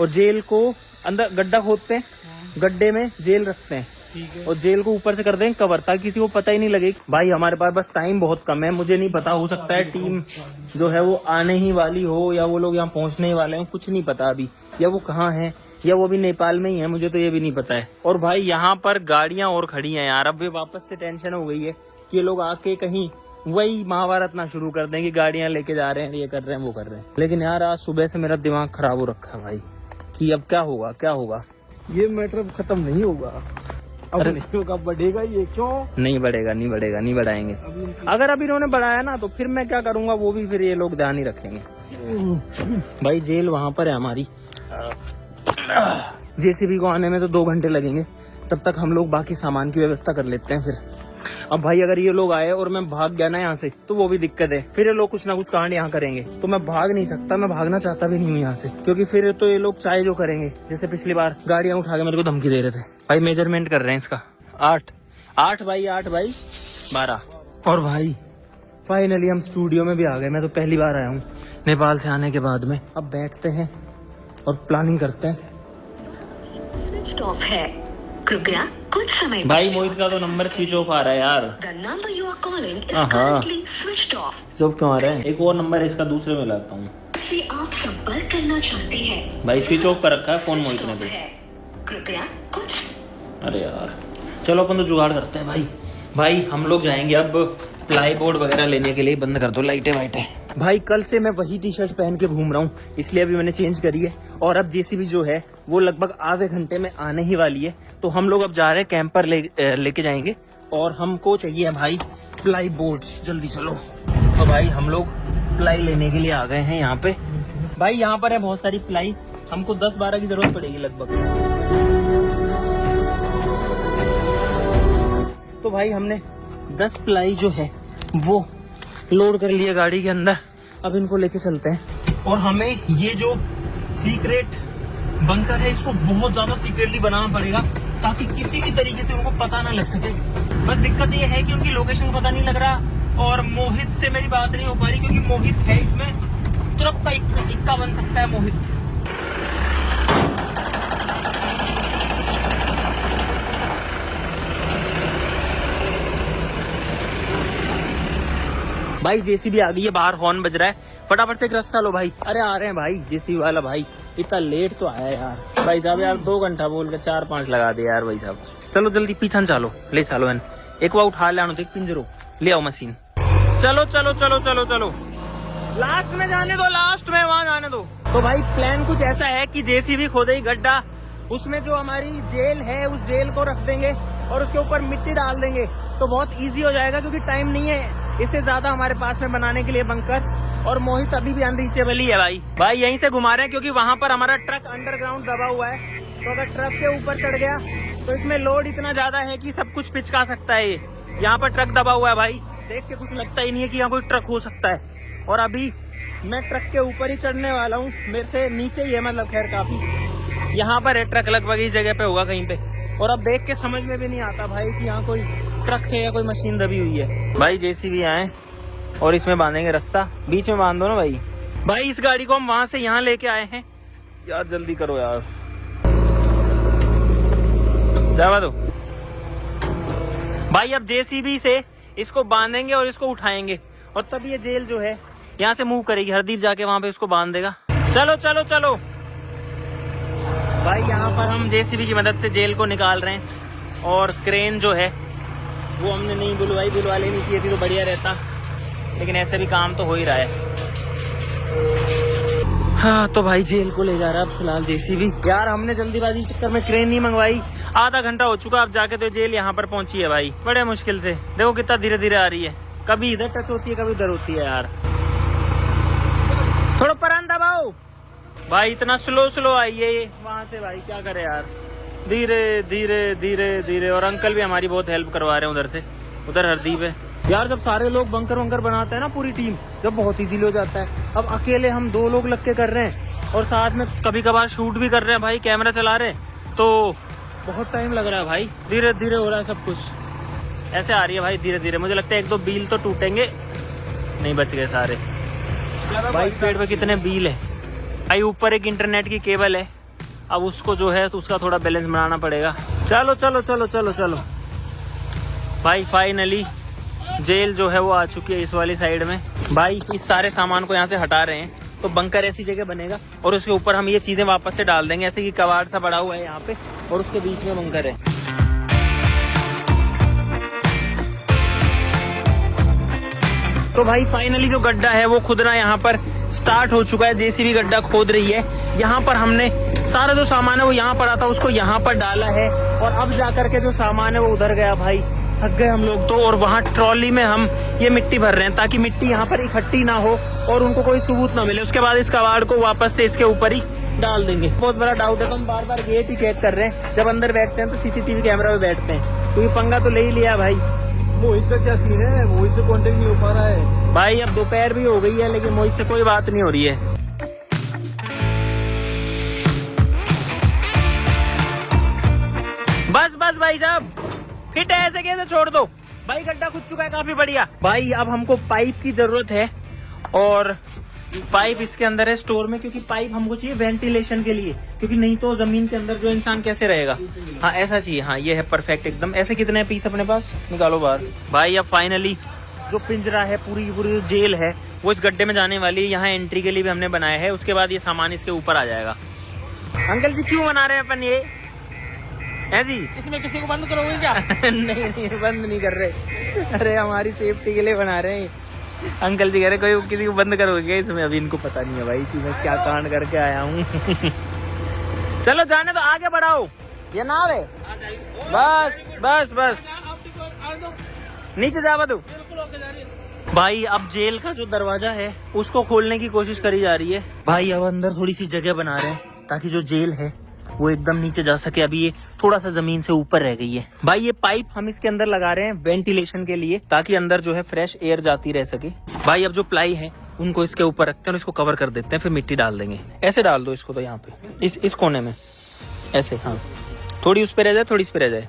और जेल को अंदर गड्ढा खोदते हैं, गड्ढे में जेल रखते हैं और जेल को ऊपर से कर देंगे कवर, ताकि किसी को पता ही नहीं लगे। भाई हमारे पास बस टाइम बहुत कम है, मुझे नहीं पता, हो सकता है टीम जो है वो आने ही वाली हो, या वो लोग यहाँ पहुंचने ही वाले हैं, कुछ नहीं पता अभी, या वो कहाँ है, या वो भी नेपाल में ही है, मुझे तो ये भी नहीं पता है। और भाई यहाँ पर गाड़ियां और खड़ी हैं यार। अब वापस से टेंशन हो गई है कि ये लोग आके कहीं वही महाभारत ना शुरू कर दें कि गाड़ियां लेके जा रहे हैं, ये कर रहे हैं, वो कर रहे हैं। लेकिन यार आज सुबह से मेरा दिमाग खराब हो रखा है भाई, कि अब क्या होगा। ये मैटर अब खत्म नहीं होगा, अब नहीं होगा, बढ़ेगा ये। क्यों नहीं बढ़ेगा, नहीं बढ़ाएंगे। अगर अब इन्होंने बढ़ाया ना तो फिर मैं क्या करूंगा, वो भी फिर ये लोग ध्यान ही रखेंगे। भाई जेल वहां पर है हमारी, जेसीबी को आने में तो 2 घंटे लगेंगे, तब तक हम लोग बाकी सामान की व्यवस्था कर लेते हैं फिर। अब भाई अगर ये लोग आए और मैं भाग गया ना यहाँ से, तो वो भी दिक्कत है, फिर ये लोग कुछ ना कुछ कांड यहाँ करेंगे, तो मैं भाग नहीं सकता, मैं भागना चाहता भी नहीं हूँ यहाँ से, क्योंकि फिर तो ये लोग चाहे जो करेंगे। जैसे पिछली बार गाड़ियां उठा के मेरे को धमकी दे रहे थे। भाई मेजरमेंट कर रहे हैं इसका, 8 बाई 12। और भाई फाइनली हम स्टूडियो में भी आ गए। मैं तो पहली बार आया हूँ नेपाल से आने के बाद में। अब बैठते हैं और प्लानिंग करते हैं। स्विच ऑफ है, कृपया कुछ समय। भाई मोहित का तो नंबर स्विच ऑफ आ रहा है यार। The number you are calling is currently switched off. Switch off क्यों आ रहा है? एक और नंबर है इसका, दूसरे में लाता हूँ। से आप संपर्क करना चाहते हैं, भाई स्विच ऑफ कर रखा है फोन मोहित ने तो। कृपया कुछ। अरे यार चलो अपन तो जुगाड़ करते हैं भाई हम लोग जाएंगे अब प्लाई बोर्ड वगैरह लेने के लिए। बंद कर दो लाइटें वाइटें। भाई कल से मैं वही टी शर्ट पहन के घूम रहा हूँ, इसलिए अभी मैंने चेंज करी है। और अब जेसीबी जो है वो लगभग आधे घंटे में आने ही वाली है, तो हम लोग अब जा रहे हैं कैंपर लेके जाएंगे। और हमको चाहिए भाई प्लाई बोर्ड्स, जल्दी चलो। तो भाई हम लोग प्लाई लेने के लिए आ गए हैं यहाँ पे। भाई यहाँ पर है बहुत सारी प्लाई, हमको 10-12 की जरूरत पड़ेगी लगभग। तो भाई हमने 10 प्लाई जो है वो लोड कर लिया गाड़ी के अंदर। अब इनको लेके चलते हैं। और हमें ये जो सीक्रेट बंकर है इसको बहुत ज्यादा सीक्रेटली बनाना पड़ेगा, ताकि किसी भी तरीके से उनको पता ना लग सके। बस दिक्कत ये है कि उनकी लोकेशन पता नहीं लग रहा, और मोहित से मेरी बात नहीं हो पा रही, क्योंकि मोहित है इसमें, तुरंत का इक्का बन सकता है मोहित। भाई जेसीबी आ गई है, बाहर हॉर्न बज रहा है, फटाफट से एक रास्ता लो भाई। अरे आ रहे हैं भाई जेसीबी वाला भाई, इतना लेट तो आया यार भाई साहब। यार 2 घंटा बोल के 4-5 लगा दे यार भाई साहब। चलो जल्दी पीछा चलो, ले चलो एन एक बार उठा ले तो पिंजरो ले आओ मशीन। चलो चलो चलो चलो चलो लास्ट में जाने दो, लास्ट में वहां जाने दो। तो भाई प्लान कुछ ऐसा है कि जेसीबी खोदेगी गड्ढा, उसमें जो हमारी जेल है उस जेल को रख देंगे और उसके ऊपर मिट्टी डाल देंगे तो बहुत इजी हो जाएगा, क्योंकि टाइम नहीं है इससे ज्यादा हमारे पास में बनाने के लिए बंकर। और मोहित अभी भी अनरीचेबल ही है भाई यहीं से घुमा रहे हैं क्योंकि वहां पर हमारा ट्रक अंडरग्राउंड दबा हुआ है। तो अगर ट्रक के ऊपर चढ़ गया तो इसमें लोड इतना ज्यादा है कि सब कुछ पिचका सकता है। यहाँ पर ट्रक दबा हुआ है भाई, देख के कुछ लगता ही नहीं है कि यहाँ कोई ट्रक हो सकता है। और अभी मैं ट्रक के ऊपर ही चढ़ने वाला हूँ, मेरे से नीचे ही है, मतलब खैर काफी यहाँ पर है ट्रक, लगभग इस जगह पे होगा कहीं पे। और अब देख के समझ में भी नहीं आता भाई कि यहाँ कोई ट्रक है या कोई मशीन दबी हुई है। भाई जेसीबी आए और इसमें बांधेंगे रस्सा, बीच में बांध दो ना भाई। इस गाड़ी को हम वहां से यहाँ लेके आए हैं यार, जल्दी करो यार, जावा दो भाई। अब जेसीबी से इसको बांधेंगे और इसको उठाएंगे और तब ये जेल जो है यहाँ से मूव करेगी। हरदीप जाके वहां पे उसको बांध देगा। चलो चलो चलो भाई, यहाँ पर हम जेसीबी की मदद से जेल को निकाल रहे हैं। और क्रेन जो है वो हमने नहीं बुलवाई, बुलवा लेनी चाहिए थी तो बढ़िया रहता, लेकिन ऐसे भी काम तो हो ही रहा है। हाँ तो भाई जेल को ले जा रहा है फिलहाल जेसीबी। यार हमने जल्दीबाजी चक्कर में क्रेन नहीं मंगवाई, आधा घंटा हो चुका अब जाके तो जेल यहाँ पर पहुंची है भाई, बड़े मुश्किल से। देखो कितना धीरे धीरे आ रही है, कभी इधर टच होती है कभी उधर होती है यार। थोड़ा परान दबाओ भाई, इतना स्लो स्लो आई है ये वहां से भाई, क्या करे यार, धीरे धीरे धीरे धीरे। और अंकल भी हमारी बहुत हेल्प करवा रहे हैं उधर से, उधर हरदीप है यार। जब सारे लोग बंकर वंकर बनाते हैं ना पूरी टीम, जब बहुत इजीली हो जाता है। अब अकेले हम 2 लोग लग के कर रहे हैं और साथ में कभी कभार शूट भी कर रहे हैं भाई, कैमरा चला रहे हैं, तो बहुत टाइम लग रहा है भाई। धीरे धीरे हो रहा है सब कुछ, ऐसे आ रही है भाई धीरे धीरे। मुझे लगता है 1-2 बील तो टूटेंगे, नहीं बच गए सारे भाई। पेड़ पे कितने बील है भाई। ऊपर एक इंटरनेट की केबल है, अब उसको जो है तो उसका थोड़ा बैलेंस बनाना पड़ेगा। चलो चलो चलो चलो चलो भाई, फाइनली जेल जो है वो आ चुकी है इस वाली साइड में भाई। इस सारे सामान को यहाँ से हटा रहे हैं तो बंकर ऐसी जगह बनेगा और उसके ऊपर हम ये चीजें वापस से डाल देंगे, ऐसे कि कबाड़ सा पड़ा हुआ है यहाँ पे और उसके बीच में बंकर है। तो भाई फाइनली जो गड्ढा है वो खुदना यहाँ पर स्टार्ट हो चुका है, जेसीबी गड्ढा खोद रही है। यहाँ पर हमने सारा जो सामान है वो यहाँ पड़ा था उसको यहाँ पर डाला है और अब जाकर के जो सामान है वो उधर गया भाई। थक गए हम लोग तो, और वहाँ ट्रॉली में हम ये मिट्टी भर रहे हैं ताकि मिट्टी यहाँ पर इकट्ठी ना हो और उनको कोई सबूत ना मिले। उसके बाद इस कबाड़ को वापस से इसके ऊपर ही डाल देंगे। बहुत बड़ा डाउट है तो हम बार बार गेट ही चेक कर रहे हैं, जब अंदर बैठते हैं तो सीसीटीवी कैमरा में बैठते हैं, तो ये पंगा तो ले ही लिया भाई। मोहित का क्या सीन है, मोहित से कांटेक्ट नहीं हो पा रहा है भाई। अब दोपहर भी हो गई है लेकिन मोहित से कोई बात नहीं हो रही है। बस बस भाई साहब, फिट है, ऐसे कैसे छोड़ दो भाई। गड्ढा खुद चुका है काफी बढ़िया भाई। अब हमको पाइप की जरूरत है और पाइप इसके अंदर है स्टोर में, क्योंकि पाइप हमको चाहिए वेंटिलेशन के लिए, क्योंकि नहीं तो जमीन के अंदर जो इंसान कैसे रहेगा। हाँ ऐसा चाहिए, हाँ ये है परफेक्ट एकदम। ऐसे कितने पीस अपने पास निकालो बाहर भाई। अब फाइनली जो पिंजरा है, पूरी जो जेल है वो इस गड्ढे में जाने वाली है। यहाँ एंट्री के लिए भी हमने बनाया है, उसके बाद ये सामान इसके ऊपर आ जाएगा। अंकल जी क्यों बना रहे हैं अपन ये है जी? इसमें किसी को बंद करोगे क्या? नहीं बंद नहीं कर रहे, अरे हमारी सेफ्टी के लिए बना रहे हैं। अंकल जी कह रहे कोई किसी को बंद करोगे इसमें? अभी इनको पता नहीं है भाई कि मैं क्या कांड करके आया हूँ। चलो जाने तो, आगे बढ़ाओ, ये नाव है। बस बस बस नीचे जावा दो भाई। अब जेल का जो दरवाजा है उसको खोलने की कोशिश करी जा रही है भाई। अब अंदर थोड़ी सी जगह बना रहे हैं ताकि जो जेल है वो एकदम नीचे जा सके। अभी ये थोड़ा सा जमीन से ऊपर रह गई है भाई। ये पाइप हम इसके अंदर लगा रहे हैं वेंटिलेशन के लिए, ताकि अंदर जो है फ्रेश एयर जाती रह सके भाई। अब जो प्लाई है उनको इसके ऊपर रखते हैं और इसको कवर कर देते हैं, फिर मिट्टी डाल देंगे। ऐसे डाल दो इसको, तो यहाँ पे इस कोने में ऐसे, हाँ थोड़ी उस पे रह जाए, थोड़ी इस पे रह जाए।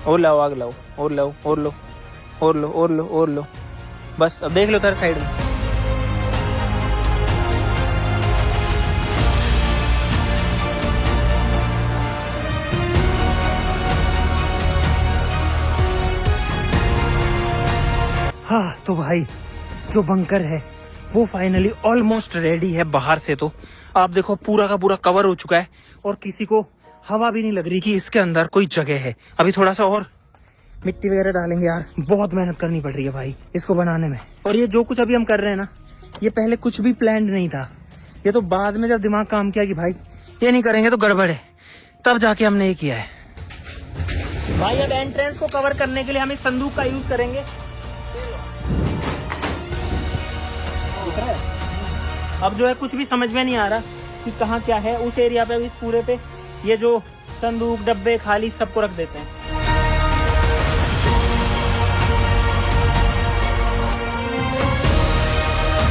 और लाओ, आग लाओ, और लाओ, और लो, और लो, और लो, और लो। बस अब देख लो उधर साइड में। हाँ तो भाई जो बंकर है वो फाइनली ऑलमोस्ट रेडी है। बाहर से तो आप देखो पूरा का पूरा कवर हो चुका है और किसी को हवा भी नहीं लग रही कि इसके अंदर कोई जगह है। अभी थोड़ा सा और मिट्टी वगैरह डालेंगे। यार बहुत मेहनत करनी पड़ रही है भाई इसको बनाने में। और ये जो कुछ अभी हम कर रहे हैं ना, ये पहले कुछ भी प्लान्ड नहीं था। ये तो बाद में जब दिमाग काम किया कि भाई ये नहीं करेंगे तो गड़बड़ है, तब जाके हमने ये किया है। भाई अब एंट्रेंस को कवर करने के लिए हम इस संदूक का यूज करेंगे। अब जो है कुछ भी समझ में नहीं आ रहा कि कहाँ क्या है। उस एरिया पे, इस पूरे पे ये जो संदूक डब्बे खाली सबको रख देते हैं।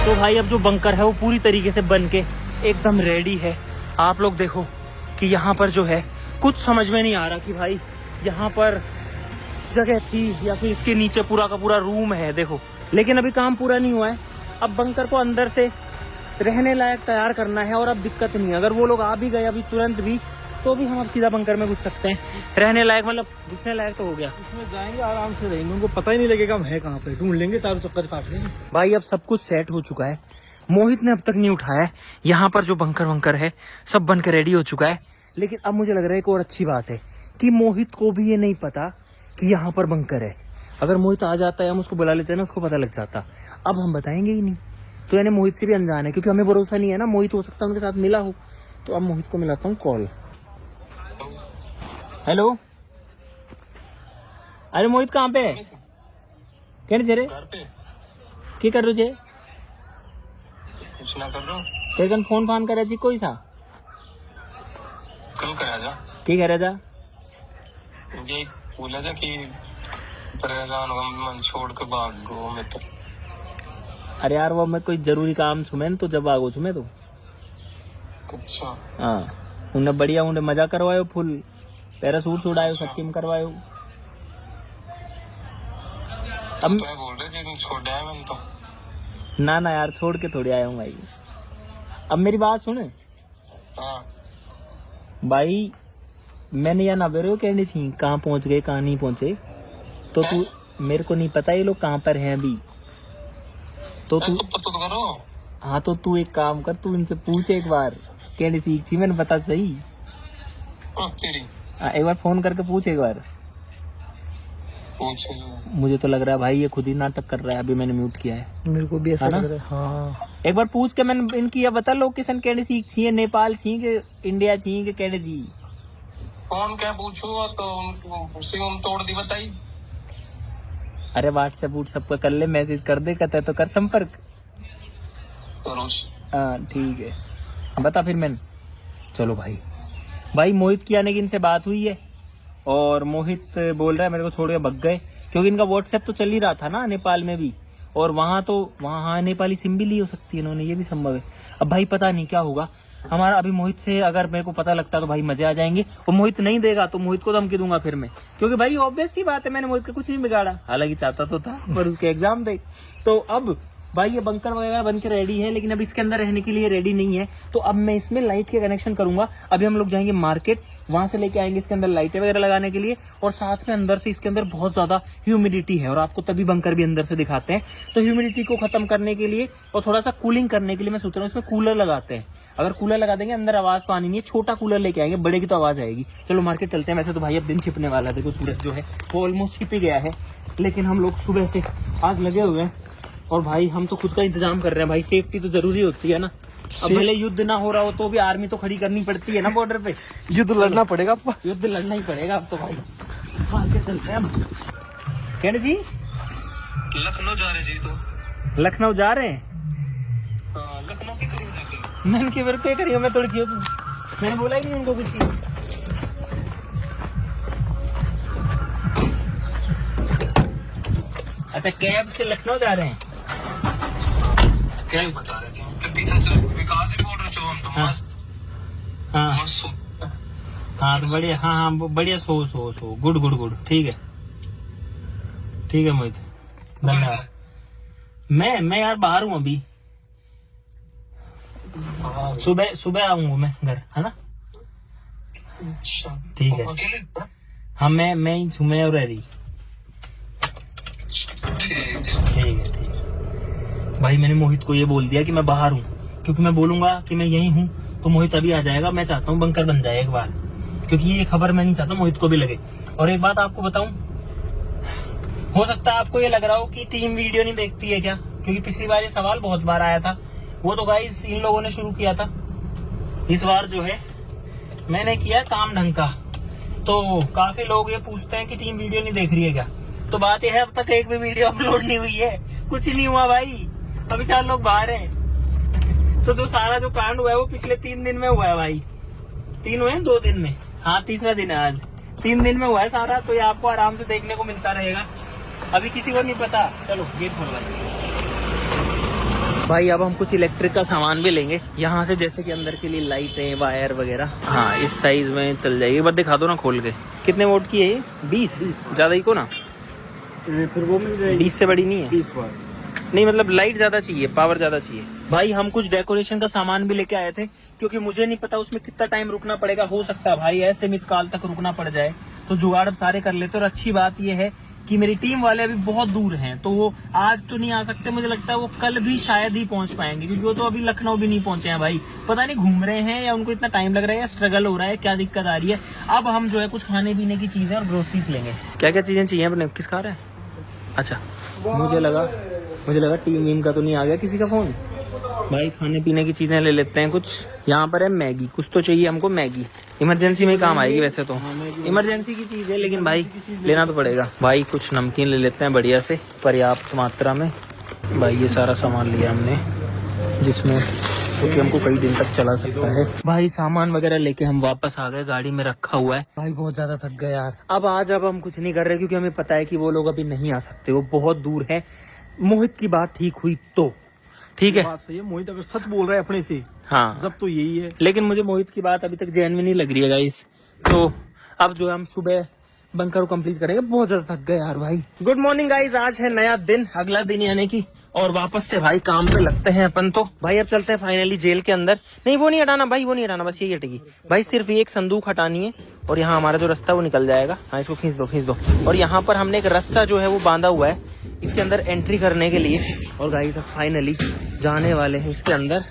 तो भाई अब जो बंकर है वो पूरी तरीके से बन के एकदम रेडी है। आप लोग देखो कि यहाँ पर जो है कुछ समझ में नहीं आ रहा कि भाई यहाँ पर जगह थी या फिर इसके नीचे पूरा का पूरा रूम है। देखो, लेकिन अभी काम पूरा नहीं हुआ है। अब बंकर को अंदर से रहने लायक तैयार करना है और अब दिक्कत नहीं है। अगर वो लोग आ भी गए अभी तुरंत भी, तो भी हम अब सीधा बंकर में घुस सकते हैं। रहने लायक मतलब घुसने लायक तो हो गया। इसमें जाएंगे आराम से रहेंगे, उनको पता ही नहीं लगेगा हम है कहाँ पे। ढूंढ लेंगे, चारों चक्कर काट लेंगे। भाई अब सब कुछ सेट हो चुका है। मोहित ने अब तक नहीं उठाया है। यहाँ पर जो बंकर वंकर है सब बन के रेडी हो चुका है। लेकिन अब मुझे लग रहा है एक और अच्छी बात है कि मोहित को भी ये नहीं पता कि यहाँ पर बंकर है। अगर मोहित आ जाता है, हम उसको बुला लेते हैं ना, उसको पता लग जाता। अब हम बताएंगे ही नहीं, तो यानी मोहित से भी अनजान है, क्योंकि हमें भरोसा नहीं है ना। मोहित हो सकता है उनके साथ मिला हो। तो अब मोहित को मिलाता हूँ कॉल। हेलो, अरे मोहित कहाँ पे है? कहने रे की कर रहे? कुछ ना कर दो, तेरे फोन फान करे जी कोई सा? कल करा जा। की करे जा? ये बोला था कि परेशान मन छोड़ के भाग गो मैं तो। अरे यार वो मैं कोई जरूरी काम छुमें तो जब आगो छुमे तो। अच्छा हाँ, उन्हें बढ़िया उन्हें मजा करवायो, फुल पैरासूट उड़ायो, सब टीम करवायो। अब तो बोल रहे थे छोड़ आया मैंने तो। ना यार छोड़ के थोड़ी आया हूँ भाई। अब मेरी बात सुन। हाँ भाई मैंने यह ना बेरो कहनी थी कहाँ पहुंच गए कहाँ नहीं पहुंचे, तो तू मेरे को नहीं पता ये लोग कहाँ पर हैं अभी। तो तू पता तो करो। हाँ तो तू एक काम कर, तू इनसे पूछ एक बार कहनी सीख थी मैंने पता सही। तेरी एक बार फोन करके पूछ एक बार। पूछ। मुझे तो लग रहा है भाई ये खुद ही नाटक कर रहा है। अभी मैंने म्यूट किया है। मेरे को भी ऐसा है ना? लग रहा है। हाँ एक बार पूछ के मैंने इनकी ये बता लोकेशन कहने सीख छी, नेपाल छी के इंडिया छी के कहने जी। कौन क्या पूछूंगा तो उसी उन तोड़ दी बताई। अरे व्हाट्सएप कर ले, मैसेज कर दे, कहता है तो कर संपर्क। हाँ ठीक है, बता फिर मैंने। चलो भाई मोहित की आने की इनसे बात हुई है और मोहित बोल रहा है मेरे को छोड़ के भग गए, क्योंकि इनका व्हाट्सएप तो चल ही रहा था ना नेपाल में भी, और वहाँ नेपाली सिम भी ली हो सकती है इन्होंने, ये भी संभव है। अब भाई पता नहीं क्या होगा हमारा। अभी मोहित से अगर मेरे को पता लगता तो भाई मजे आ जाएंगे, और मोहित नहीं देगा तो मोहित को धमकी दूंगा फिर मैं, क्योंकि भाई ऑब्वियस सी बात है मैंने मोहित का कुछ नहीं बिगाड़ा, हालांकि चाहता तो था पर उसके एग्जाम दे। तो अब भाई ये बंकर वगैरह बन के रेडी है, लेकिन अब इसके अंदर रहने के लिए रेडी नहीं है। तो अब मैं इसमें लाइट के कनेक्शन करूंगा। अभी हम लोग जाएंगे मार्केट, वहां से लेके आएंगे इसके अंदर लाइटें वगैरह लगाने के लिए, और साथ में अंदर से इसके अंदर बहुत ज्यादा ह्यूमिडिटी है, और आपको तभी बंकर भी अंदर से दिखाते हैं। तो ह्यूमिडिटी को खत्म करने के लिए और थोड़ा सा कूलिंग करने के लिए मैं सोच रहा हूँ इसमें कूलर लगाते हैं। अगर कूलर लगा देंगे अंदर आवाज तो आनी नहीं है, छोटा कूलर लेके आएंगे, बड़े की तो आवाज आएगी। चलो मार्केट चलते हैं। वैसे तो भाई अब दिन छिपने वाला है, देखो सूरज जो है वो ऑलमोस्ट छिप ही गया है, लेकिन हम लोग सुबह से आज लगे हुए हैं, और भाई हम तो खुद का इंतजाम कर रहे हैं। भाई सेफ्टी तो जरूरी होती है ना। अब भले युद्ध ना हो रहा हो तो भी आर्मी तो खड़ी करनी पड़ती है ना बॉर्डर पे। युद्ध लड़ना पड़ेगा, युद्ध लड़ना ही पड़ेगा अब तो भाई। मार्केट चलते हैं। कहने जी लखनऊ जा रहे जी तो। लखनऊ जा रहे हैं? लखनऊ की करेंगे। मैंने क्या क्या करी मैं थोड़ी क्यों, मैंने बोला ही नहीं उनको कुछ। अच्छा कैब से लखनऊ जा रहे हैं? क्या ही बता रहे थे पीछे से विकास ही बोल रहे हो हम तो मस्त। हाँ मस्त हाँ तो बढ़िया। हाँ बढ़िया। सो गुड ठीक है मोहित, धन्यवाद। मैं यार बाहर हूँ अभी, सुबह आऊंगा मैं घर, है ना? ठीक है। हाँ मैं ही छू, मैं और रही। ठीक है भाई मैंने मोहित को ये बोल दिया कि मैं बाहर हूँ, क्योंकि मैं बोलूंगा कि मैं यहीं हूँ तो मोहित अभी आ जाएगा। मैं चाहता हूँ बंकर बन जाए एक बार, क्योंकि ये खबर मैं नहीं चाहता मोहित को भी लगे। और एक बात आपको बताऊं, हो सकता है आपको ये लग रहा हो कि टीम वीडियो नहीं देखती है क्या, क्योंकि पिछली बार ये सवाल बहुत बार आया था। वो तो गाइस इन लोगों ने शुरू किया था, इस बार जो है मैंने किया काम ढंग का। तो काफी लोग ये पूछते हैं कि टीम वीडियो नहीं देख रही है क्या। तो बात यह है, अब तक एक भी वीडियो अपलोड नहीं हुई है, कुछ नहीं हुआ भाई। अभी 4 लोग बाहर हैं। तो जो सारा जो कांड हुआ है वो पिछले 3 दिन में हुआ है भाई। 3 हुए हैं 2 दिन में, हाँ तीसरा दिन है आज। 3 दिन में हुआ है सारा, तो ये आपको आराम से देखने को मिलता रहेगा। अभी किसी को नहीं पता। चलो गेट खोल भाई। अब हम कुछ इलेक्ट्रिक का सामान भी लेंगे यहाँ से, जैसे कि अंदर के लिए लाइटें, वायर वगैरह। हाँ इस साइज में चल जाएगी। एक बार दिखा दो ना खोल के। कितने वोट की है ये? 20 ज्यादा ही को ना, फिर वो मिल जाएगी। 20 से बड़ी नहीं है। 20 वाट नहीं, मतलब लाइट ज्यादा चाहिए, पावर ज्यादा चाहिए। भाई हम कुछ डेकोरेशन का सामान भी लेके आए थे, क्योंकि मुझे नहीं पता उसमें कितना टाइम रुकना पड़ेगा। हो सकता है भाई ऐसे मित काल तक रुकना पड़ जाए, तो जुगाड़ अब सारे कर लेते। और अच्छी बात यह है कि मेरी टीम वाले अभी बहुत दूर हैं, तो वो आज तो नहीं आ सकते। मुझे लगता है वो कल भी शायद ही पहुंच पाएंगे, क्योंकि वो तो अभी लखनऊ भी नहीं पहुंचे हैं भाई। पता नहीं घूम रहे हैं या उनको इतना टाइम लग रहा है या स्ट्रगल हो रहा है, क्या दिक्कत आ रही है। अब हम जो है कुछ खाने पीने की चीजें और ग्रोसरीज लेंगे। क्या क्या चीजें चाहिए अपने? किस खा रहा है? अच्छा, मुझे लगा टीम वीम का तो नहीं आ गया किसी का फोन। भाई खाने पीने की चीजें ले लेते हैं कुछ। यहाँ पर है मैगी, कुछ तो चाहिए हमको मैगी। इमरजेंसी में काम आएगी वैसे तो, इमरजेंसी की चीज है, लेकिन भाई लेना तो पड़ेगा। भाई कुछ नमकीन ले लेते हैं बढ़िया से, पर्याप्त मात्रा में। भाई ये सारा सामान लिया हमने, जिसमें क्योंकि हमको कई दिन तक चला सकता है। भाई सामान वगैरह लेके हम वापस आ गए, गाड़ी में रखा हुआ है। भाई बहुत ज्यादा थक गए यार। अब हम कुछ नहीं कर रहे, क्योंकि हमें पता है कि वो लोग अभी नहीं आ सकते, वो बहुत दूर है। मोहित की बात ठीक हुई तो ठीक है। बात सही है, मोहित अगर सच बोल रहा है अपने से, हाँ जब तो यही है। लेकिन मुझे मोहित की बात अभी तक जेन्युइन नहीं लग रही है गाइस। तो अब जो है हम सुबह बंकर को कंप्लीट करेंगे। बहुत ज्यादा थक गए यार भाई। गुड मॉर्निंग गाइस, आज है नया दिन, अगला दिन यानी कि, और वापस से भाई काम पे लगते हैं अपन। तो भाई अब चलते हैं फाइनली जेल के अंदर। नहीं वो नहीं हटाना भाई, वो नहीं हटाना, बस यही हटेगी भाई। सिर्फ ये एक संदूक हटानी है, और यहाँ हमारा जो रास्ता वो निकल जाएगा। हाँ इसको खींच दो। और यहाँ पर हमने एक रास्ता जो है वो बांधा हुआ है इसके अंदर एंट्री करने के लिए। और गाइस अब फाइनली जाने वाले हैं इसके अंदर।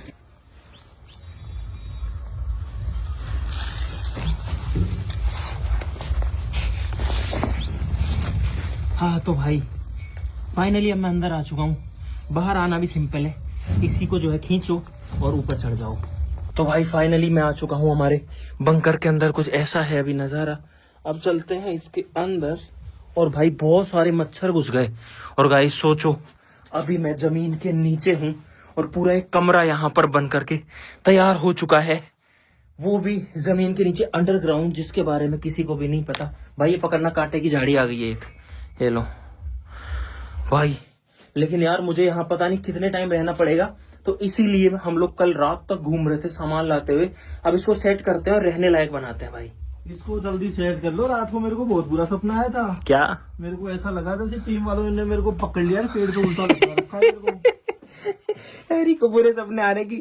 हाँ तो भाई फाइनली अब मैं अंदर आ चुका हूँ। बाहर आना भी सिंपल है, इसी को जो है खींचो और ऊपर चढ़ जाओ। तो भाई फाइनली मैं आ चुका हूँ हमारे बंकर के अंदर। कुछ ऐसा है अभी नजारा। अब चलते हैं इसके अंदर, और भाई बहुत सारे मच्छर घुस गए। और गाइस सोचो, अभी मैं जमीन के नीचे हूँ और पूरा एक कमरा यहाँ पर बन करके तैयार हो चुका है, वो भी जमीन के नीचे अंडरग्राउंड, जिसके बारे में किसी को भी नहीं पता। भाई ये पकड़ना, कांटे की झाड़ी आ गई है एक, ये लो भाई। लेकिन यार मुझे यहाँ पता नहीं कितने टाइम रहना पड़ेगा, तो इसीलिए हम लोग कल रात तक घूम रहे थे सामान लाते हुए। अब इसको सेट करते हैं और रहने लायक बनाते हैं भाई। इसको जल्दी सेट कर लो। रात को मेरे को बहुत बुरा सपना आया था। क्या? मेरे को ऐसा लगा जैसे टीम वालों ने मेरे को पकड़ लिया, पेड़ पे उल्टा लटका रखा है मेरे को। हैरी को बुरे सपने आने की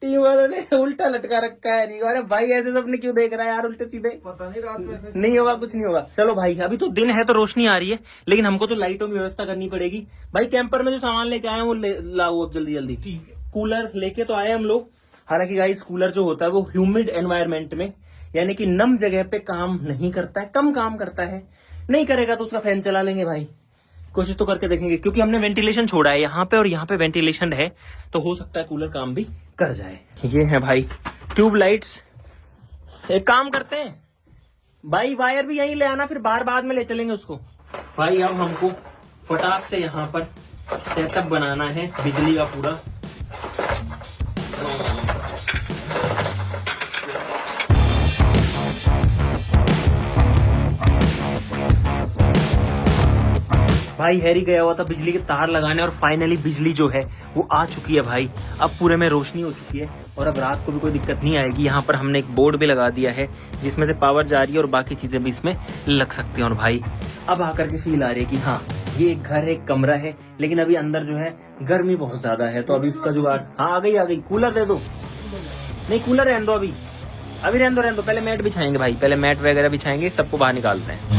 टीम वालों ने उल्टा लटका रखा है। हैरी, अरे भाई ऐसे सपने क्यों देख रहा है यार उल्टे सीधे? पता नहीं, रात में नहीं होगा, कुछ नहीं होगा। चलो भाई अभी तो दिन है तो रोशनी आ रही है, लेकिन हमको तो लाइटों की व्यवस्था करनी पड़ेगी। भाई कैंपर में जो सामान लेके आए हैं वो लाओ अब जल्दी। ठीक है। कूलर लेके तो आए हम लोग। हालांकि गाइस कूलर जो होता है वो ह्यूमिड एनवायरमेंट में, यानी कि नम जगह पे काम नहीं करता है, कम काम करता है। नहीं करेगा तो उसका फैन चला लेंगे भाई, कोशिश तो करके देखेंगे, क्योंकि हमने वेंटिलेशन छोड़ा है यहाँ पे और यहाँ पे वेंटिलेशन है, तो हो सकता है कूलर काम भी कर जाए। ये है भाई ट्यूब लाइट्स। एक काम करते हैं भाई, वायर भी यहीं ले आना, फिर बार बाद में ले चलेंगे उसको। भाई अब हमको फटाक से यहाँ पर सेटअप बनाना है बिजली का पूरा। भाई हैरी गया हुआ था बिजली के तार लगाने, और फाइनली बिजली जो है वो आ चुकी है भाई। अब पूरे में रोशनी हो चुकी है, और अब रात को भी कोई दिक्कत नहीं आएगी। यहाँ पर हमने एक बोर्ड भी लगा दिया है जिसमें से पावर जा रही है, और बाकी चीजें भी इसमें लग सकती हैं। और भाई अब आकर के फील आ रही है कि हाँ ये एक घर है, एक कमरा है, लेकिन अभी अंदर जो है गर्मी बहुत ज्यादा है, तो अभी उसका जुगाड़। हाँ आ गई। कूलर दे दो। नहीं कूलर रहने दो, अभी रहने दो। पहले मैट बिछाएंगे भाई, पहले मैट वगैरह बिछाएंगे, सबको बाहर निकालते हैं।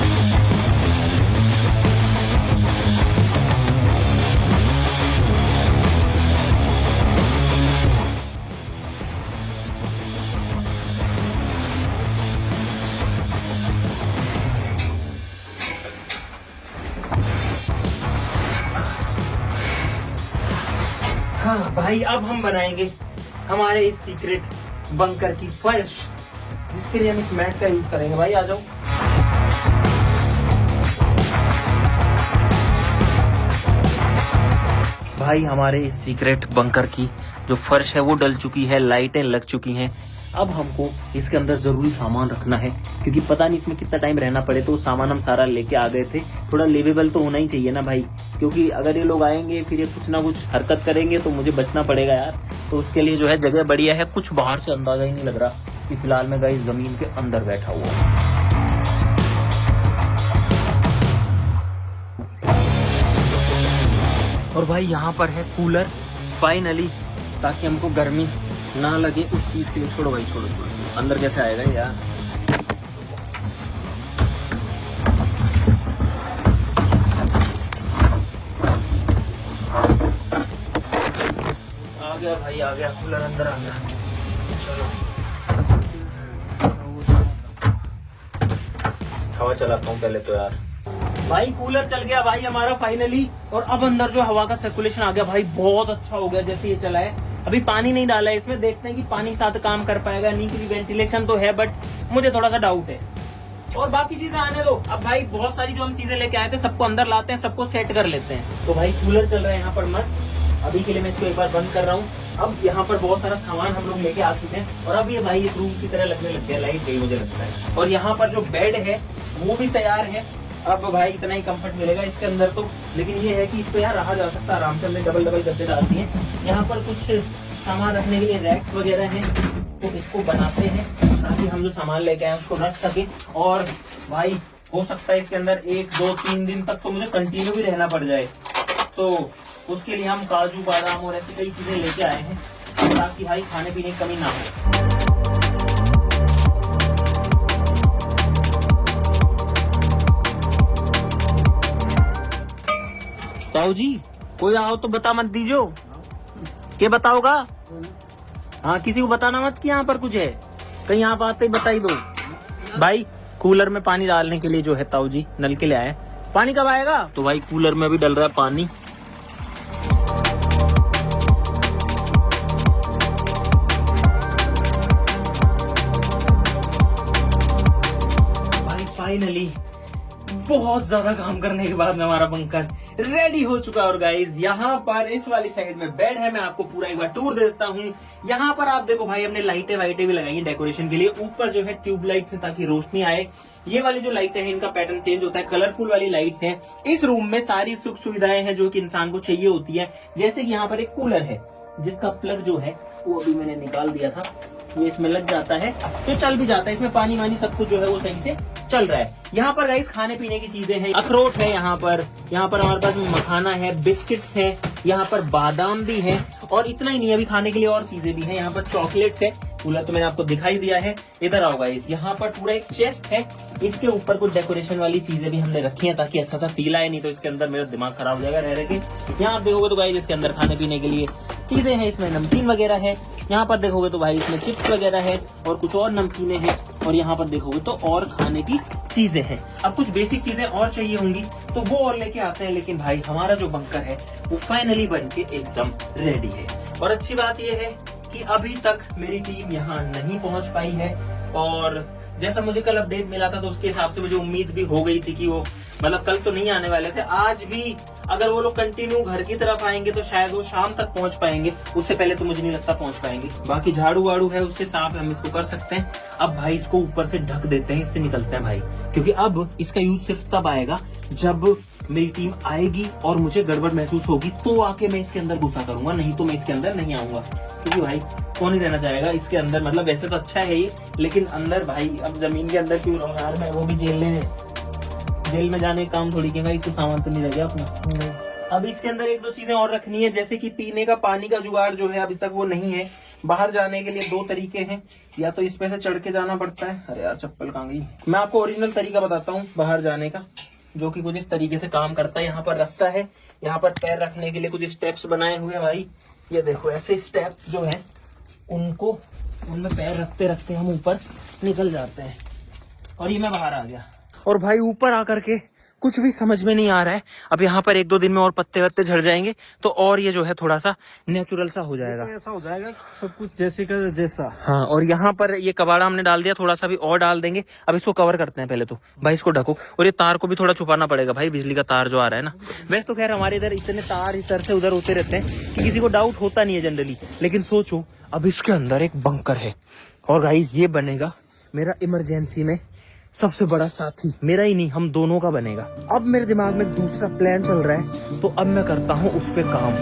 हाँ भाई, अब हम बनाएंगे हमारे इस सीक्रेट बंकर की फर्श, जिसके लिए हम इस मैट का यूज करेंगे। भाई आ जाओ। भाई हमारे इस सीक्रेट बंकर की जो फर्श है वो डल चुकी है, लाइटें लग चुकी हैं। अब हमको इसके अंदर जरूरी सामान रखना है, क्योंकि पता नहीं इसमें कितना टाइम रहना पड़े। तो सामान हम सारा लेके आ गए थे। थोड़ा लिवेबल तो होना ही चाहिए ना भाई, क्योंकि अगर ये लोग आएंगे फिर ये कुछ ना कुछ हरकत करेंगे तो मुझे बचना पड़ेगा यार। तो उसके लिए जो है जगह बढ़िया है, कुछ बाहर से अंदाजा ही नहीं लग रहा कि फिलहाल मैं गाइस जमीन के अंदर बैठा हुआ हूँ। और भाई यहाँ पर है कूलर फाइनली, ताकि हमको गर्मी ना लगे उस चीज के लिए। छोड़ो भाई, छोड़ो छोड़ो, अंदर कैसे आएगा यार। आ गया भाई, आ गया कूलर, अंदर आ गया। चलो हवा चलाता हूँ पहले तो यार। भाई कूलर चल गया भाई हमारा फाइनली, और अब अंदर जो हवा का सर्कुलेशन आ गया भाई, बहुत अच्छा हो गया जैसे ये चला है। अभी पानी नहीं डाला है इसमें, देखते हैं कि पानी साथ काम कर पाएगा नहीं, क्योंकि वेंटिलेशन तो है बट मुझे थोड़ा सा डाउट है। और बाकी चीजें आने दो। अब भाई बहुत सारी जो हम चीजें लेके आए थे सबको अंदर लाते हैं, सबको सेट कर लेते हैं। तो भाई कूलर चल रहा है यहाँ पर मस्त। अभी के लिए मैं इसको एक बार बंद कर रहा हूँ। अब यहाँ पर बहुत सारा सामान हम लोग लेके आ चुके हैं, और अब ये भाई एक रूम की तरह लगने लग गया, लाइट गई मुझे लगता है। और यहाँ पर जो बेड है वो भी तैयार है। अब भाई इतना ही कंफर्ट मिलेगा इसके अंदर तो, लेकिन ये है कि इस पे यहाँ रहा जा सकता है आराम से। हमने डबल डबल गद्दे डाल दिए। यहाँ पर कुछ सामान रखने के लिए रैक्स वगैरह हैं, तो इसको बनाते हैं ताकि हम जो सामान लेके आए उसको रख सके। और भाई हो सकता है इसके अंदर 1, 2, 3 दिन तक तो मुझे कंटिन्यू भी रहना पड़ जाए, तो उसके लिए हम काजू बादाम और ऐसी कई चीजें लेके आए हैं, ताकि भाई खाने पीने की कमी ना हो। ताऊ जी कोई आओ तो बता मत दीजियो, क्या बताओगा? हाँ किसी को बताना मत कि यहाँ पर कुछ है, कहीं आप आते ही बता ही दो। भाई कूलर में पानी डालने के लिए जो है ताऊ जी नल के लिए आए। पानी कब आएगा? तो भाई कूलर में भी डल रहा है पानी। भाई फाइनली बहुत ज्यादा काम करने के बाद हमारा बंकर रेडी हो चुका है। और गाइज यहाँ पर इस वाली साइड में बेड है, मैं आपको पूरा एक बार टूर दे देता हूँ। यहाँ पर आप देखो भाई हमने लाइटें वाइटें भी लगाई हैं डेकोरेशन के लिए। ऊपर जो है ट्यूबलाइट्स है ताकि रोशनी आए। ये वाली जो लाइटें हैं इनका पैटर्न चेंज होता है, कलरफुल वाली लाइट्स हैं। इस रूम में सारी सुख सुविधाएं हैं जो कि इंसान को चाहिए होती है। जैसे कि यहाँ पर एक कूलर है जिसका प्लग जो है वो अभी मैंने निकाल दिया था, ये इसमें लग जाता है तो चल भी जाता है। इसमें पानी वानी सब कुछ जो है वो सही से चल रहा है। यहाँ पर गाइस खाने पीने की चीजें हैं, अखरोट है यहाँ पर हमारे पास मखाना है, बिस्किट्स है, यहाँ पर बादाम भी है। और इतना ही नहीं, अभी खाने के लिए और चीजें भी हैं। यहाँ पर चॉकलेट्स है। कूलर तो मैंने आपको दिखाई दिया है। इधर आओ गाइस, यहाँ पर पूरा एक चेस्ट है, इसके ऊपर कुछ डेकोरेशन वाली चीजें भी हमने रखी है ताकि अच्छा सा फील आए, नहीं तो इसके अंदर मेरा दिमाग खराब हो जाएगा रह के। यहाँ आप देखोगे तो गाइस इसके अंदर खाने पीने के लिए चीजें हैं, इसमें नमकीन वगैरह है। यहाँ पर देखोगे तो भाई इसमें चिप्स वगैरह है और कुछ और नमकीनें हैं। और यहाँ पर देखोगे तो और खाने की चीजें हैं। अब कुछ बेसिक चीजें और चाहिए होंगी तो वो और लेके आते हैं। लेकिन भाई हमारा जो बंकर है वो फाइनली बन के एकदम रेडी है। और अच्छी बात यह है कि अभी तक मेरी टीम यहाँ नहीं पहुंच पाई है। और जैसा मुझे कल अपडेट मिला था तो उसके हिसाब से मुझे उम्मीद भी हो गई थी कि वो मतलब कल तो नहीं आने वाले थे, आज भी अगर वो लोग कंटिन्यू घर की तरफ आएंगे तो शायद वो शाम तक पहुंच पाएंगे, उससे पहले तो मुझे नहीं लगता पहुंच पाएंगे। बाकी झाड़ू वाड़ू है उससे साफ हम इसको कर सकते हैं। अब भाई इसको ऊपर से ढक देते हैं, इससे निकलते हैं भाई, क्योंकि अब इसका यूज सिर्फ तब आएगा जब मेरी टीम आएगी और मुझे गड़बड़ महसूस होगी तो आके मैं इसके अंदर घुसा करूंगा, नहीं तो मैं इसके अंदर नहीं आऊंगा। क्योंकि भाई कौन ही रहना चाहेगा इसके अंदर, मतलब वैसे तो अच्छा है ये, लेकिन अंदर भाई अब जमीन के अंदर क्यों रहूंगा यार मैं, वो भी जेल में जाने का काम थोड़ी के भाई, इसको सामान तो नहीं रह गया अपना। अब इसके अंदर 1-2 चीजें और रखनी है, जैसे कि पीने का पानी का जुगाड़ जो है अभी तक वो नहीं है। बाहर जाने के लिए 2 तरीके हैं, या तो इस पे से चढ़ के जाना पड़ता है। अरे यार चप्पल कहाँ गई? मैं आपको ओरिजिनल तरीका बताता हूँ बाहर जाने का, जो कि कुछ इस तरीके से काम करता है। यहाँ पर रास्ता है, यहाँ पर पैर रखने के लिए कुछ स्टेप्स बनाए हुए हैं भाई। ये देखो ऐसे स्टेप जो है उनको, उनमें पैर रखते रखते हम ऊपर निकल जाते हैं। और ये मैं बाहर आ गया। और भाई ऊपर आकर के कुछ भी समझ में नहीं आ रहा है। अब यहाँ पर 1-2 दिन में और पत्ते वत्ते झड़ जाएंगे तो और ये जो है थोड़ा सा नेचुरल सा हो जाएगा। ऐसा हो जाएगा सब कुछ जैसे का जैसा। हाँ, और यहाँ पर ये कबाड़ा हमने डाल दिया, थोड़ा सा भी और डाल देंगे। अब इसको कवर करते हैं पहले तो भाई, इसको ढको। और ये तार को भी थोड़ा छुपाना पड़ेगा भाई, बिजली का तार जो आ रहा है ना। वैसे तो खैर हमारे इधर इतने तार इधर से उधर होते रहते हैं कि किसी को डाउट होता नहीं है जनरली, लेकिन सोचो अब इसके अंदर एक बंकर है और गाइस ये बनेगा मेरा इमरजेंसी में सबसे बड़ा साथी। मेरा ही नहीं, हम दोनों का बनेगा। अब मेरे दिमाग में दूसरा प्लान चल रहा है, तो अब मैं करता हूँ उस पे काम।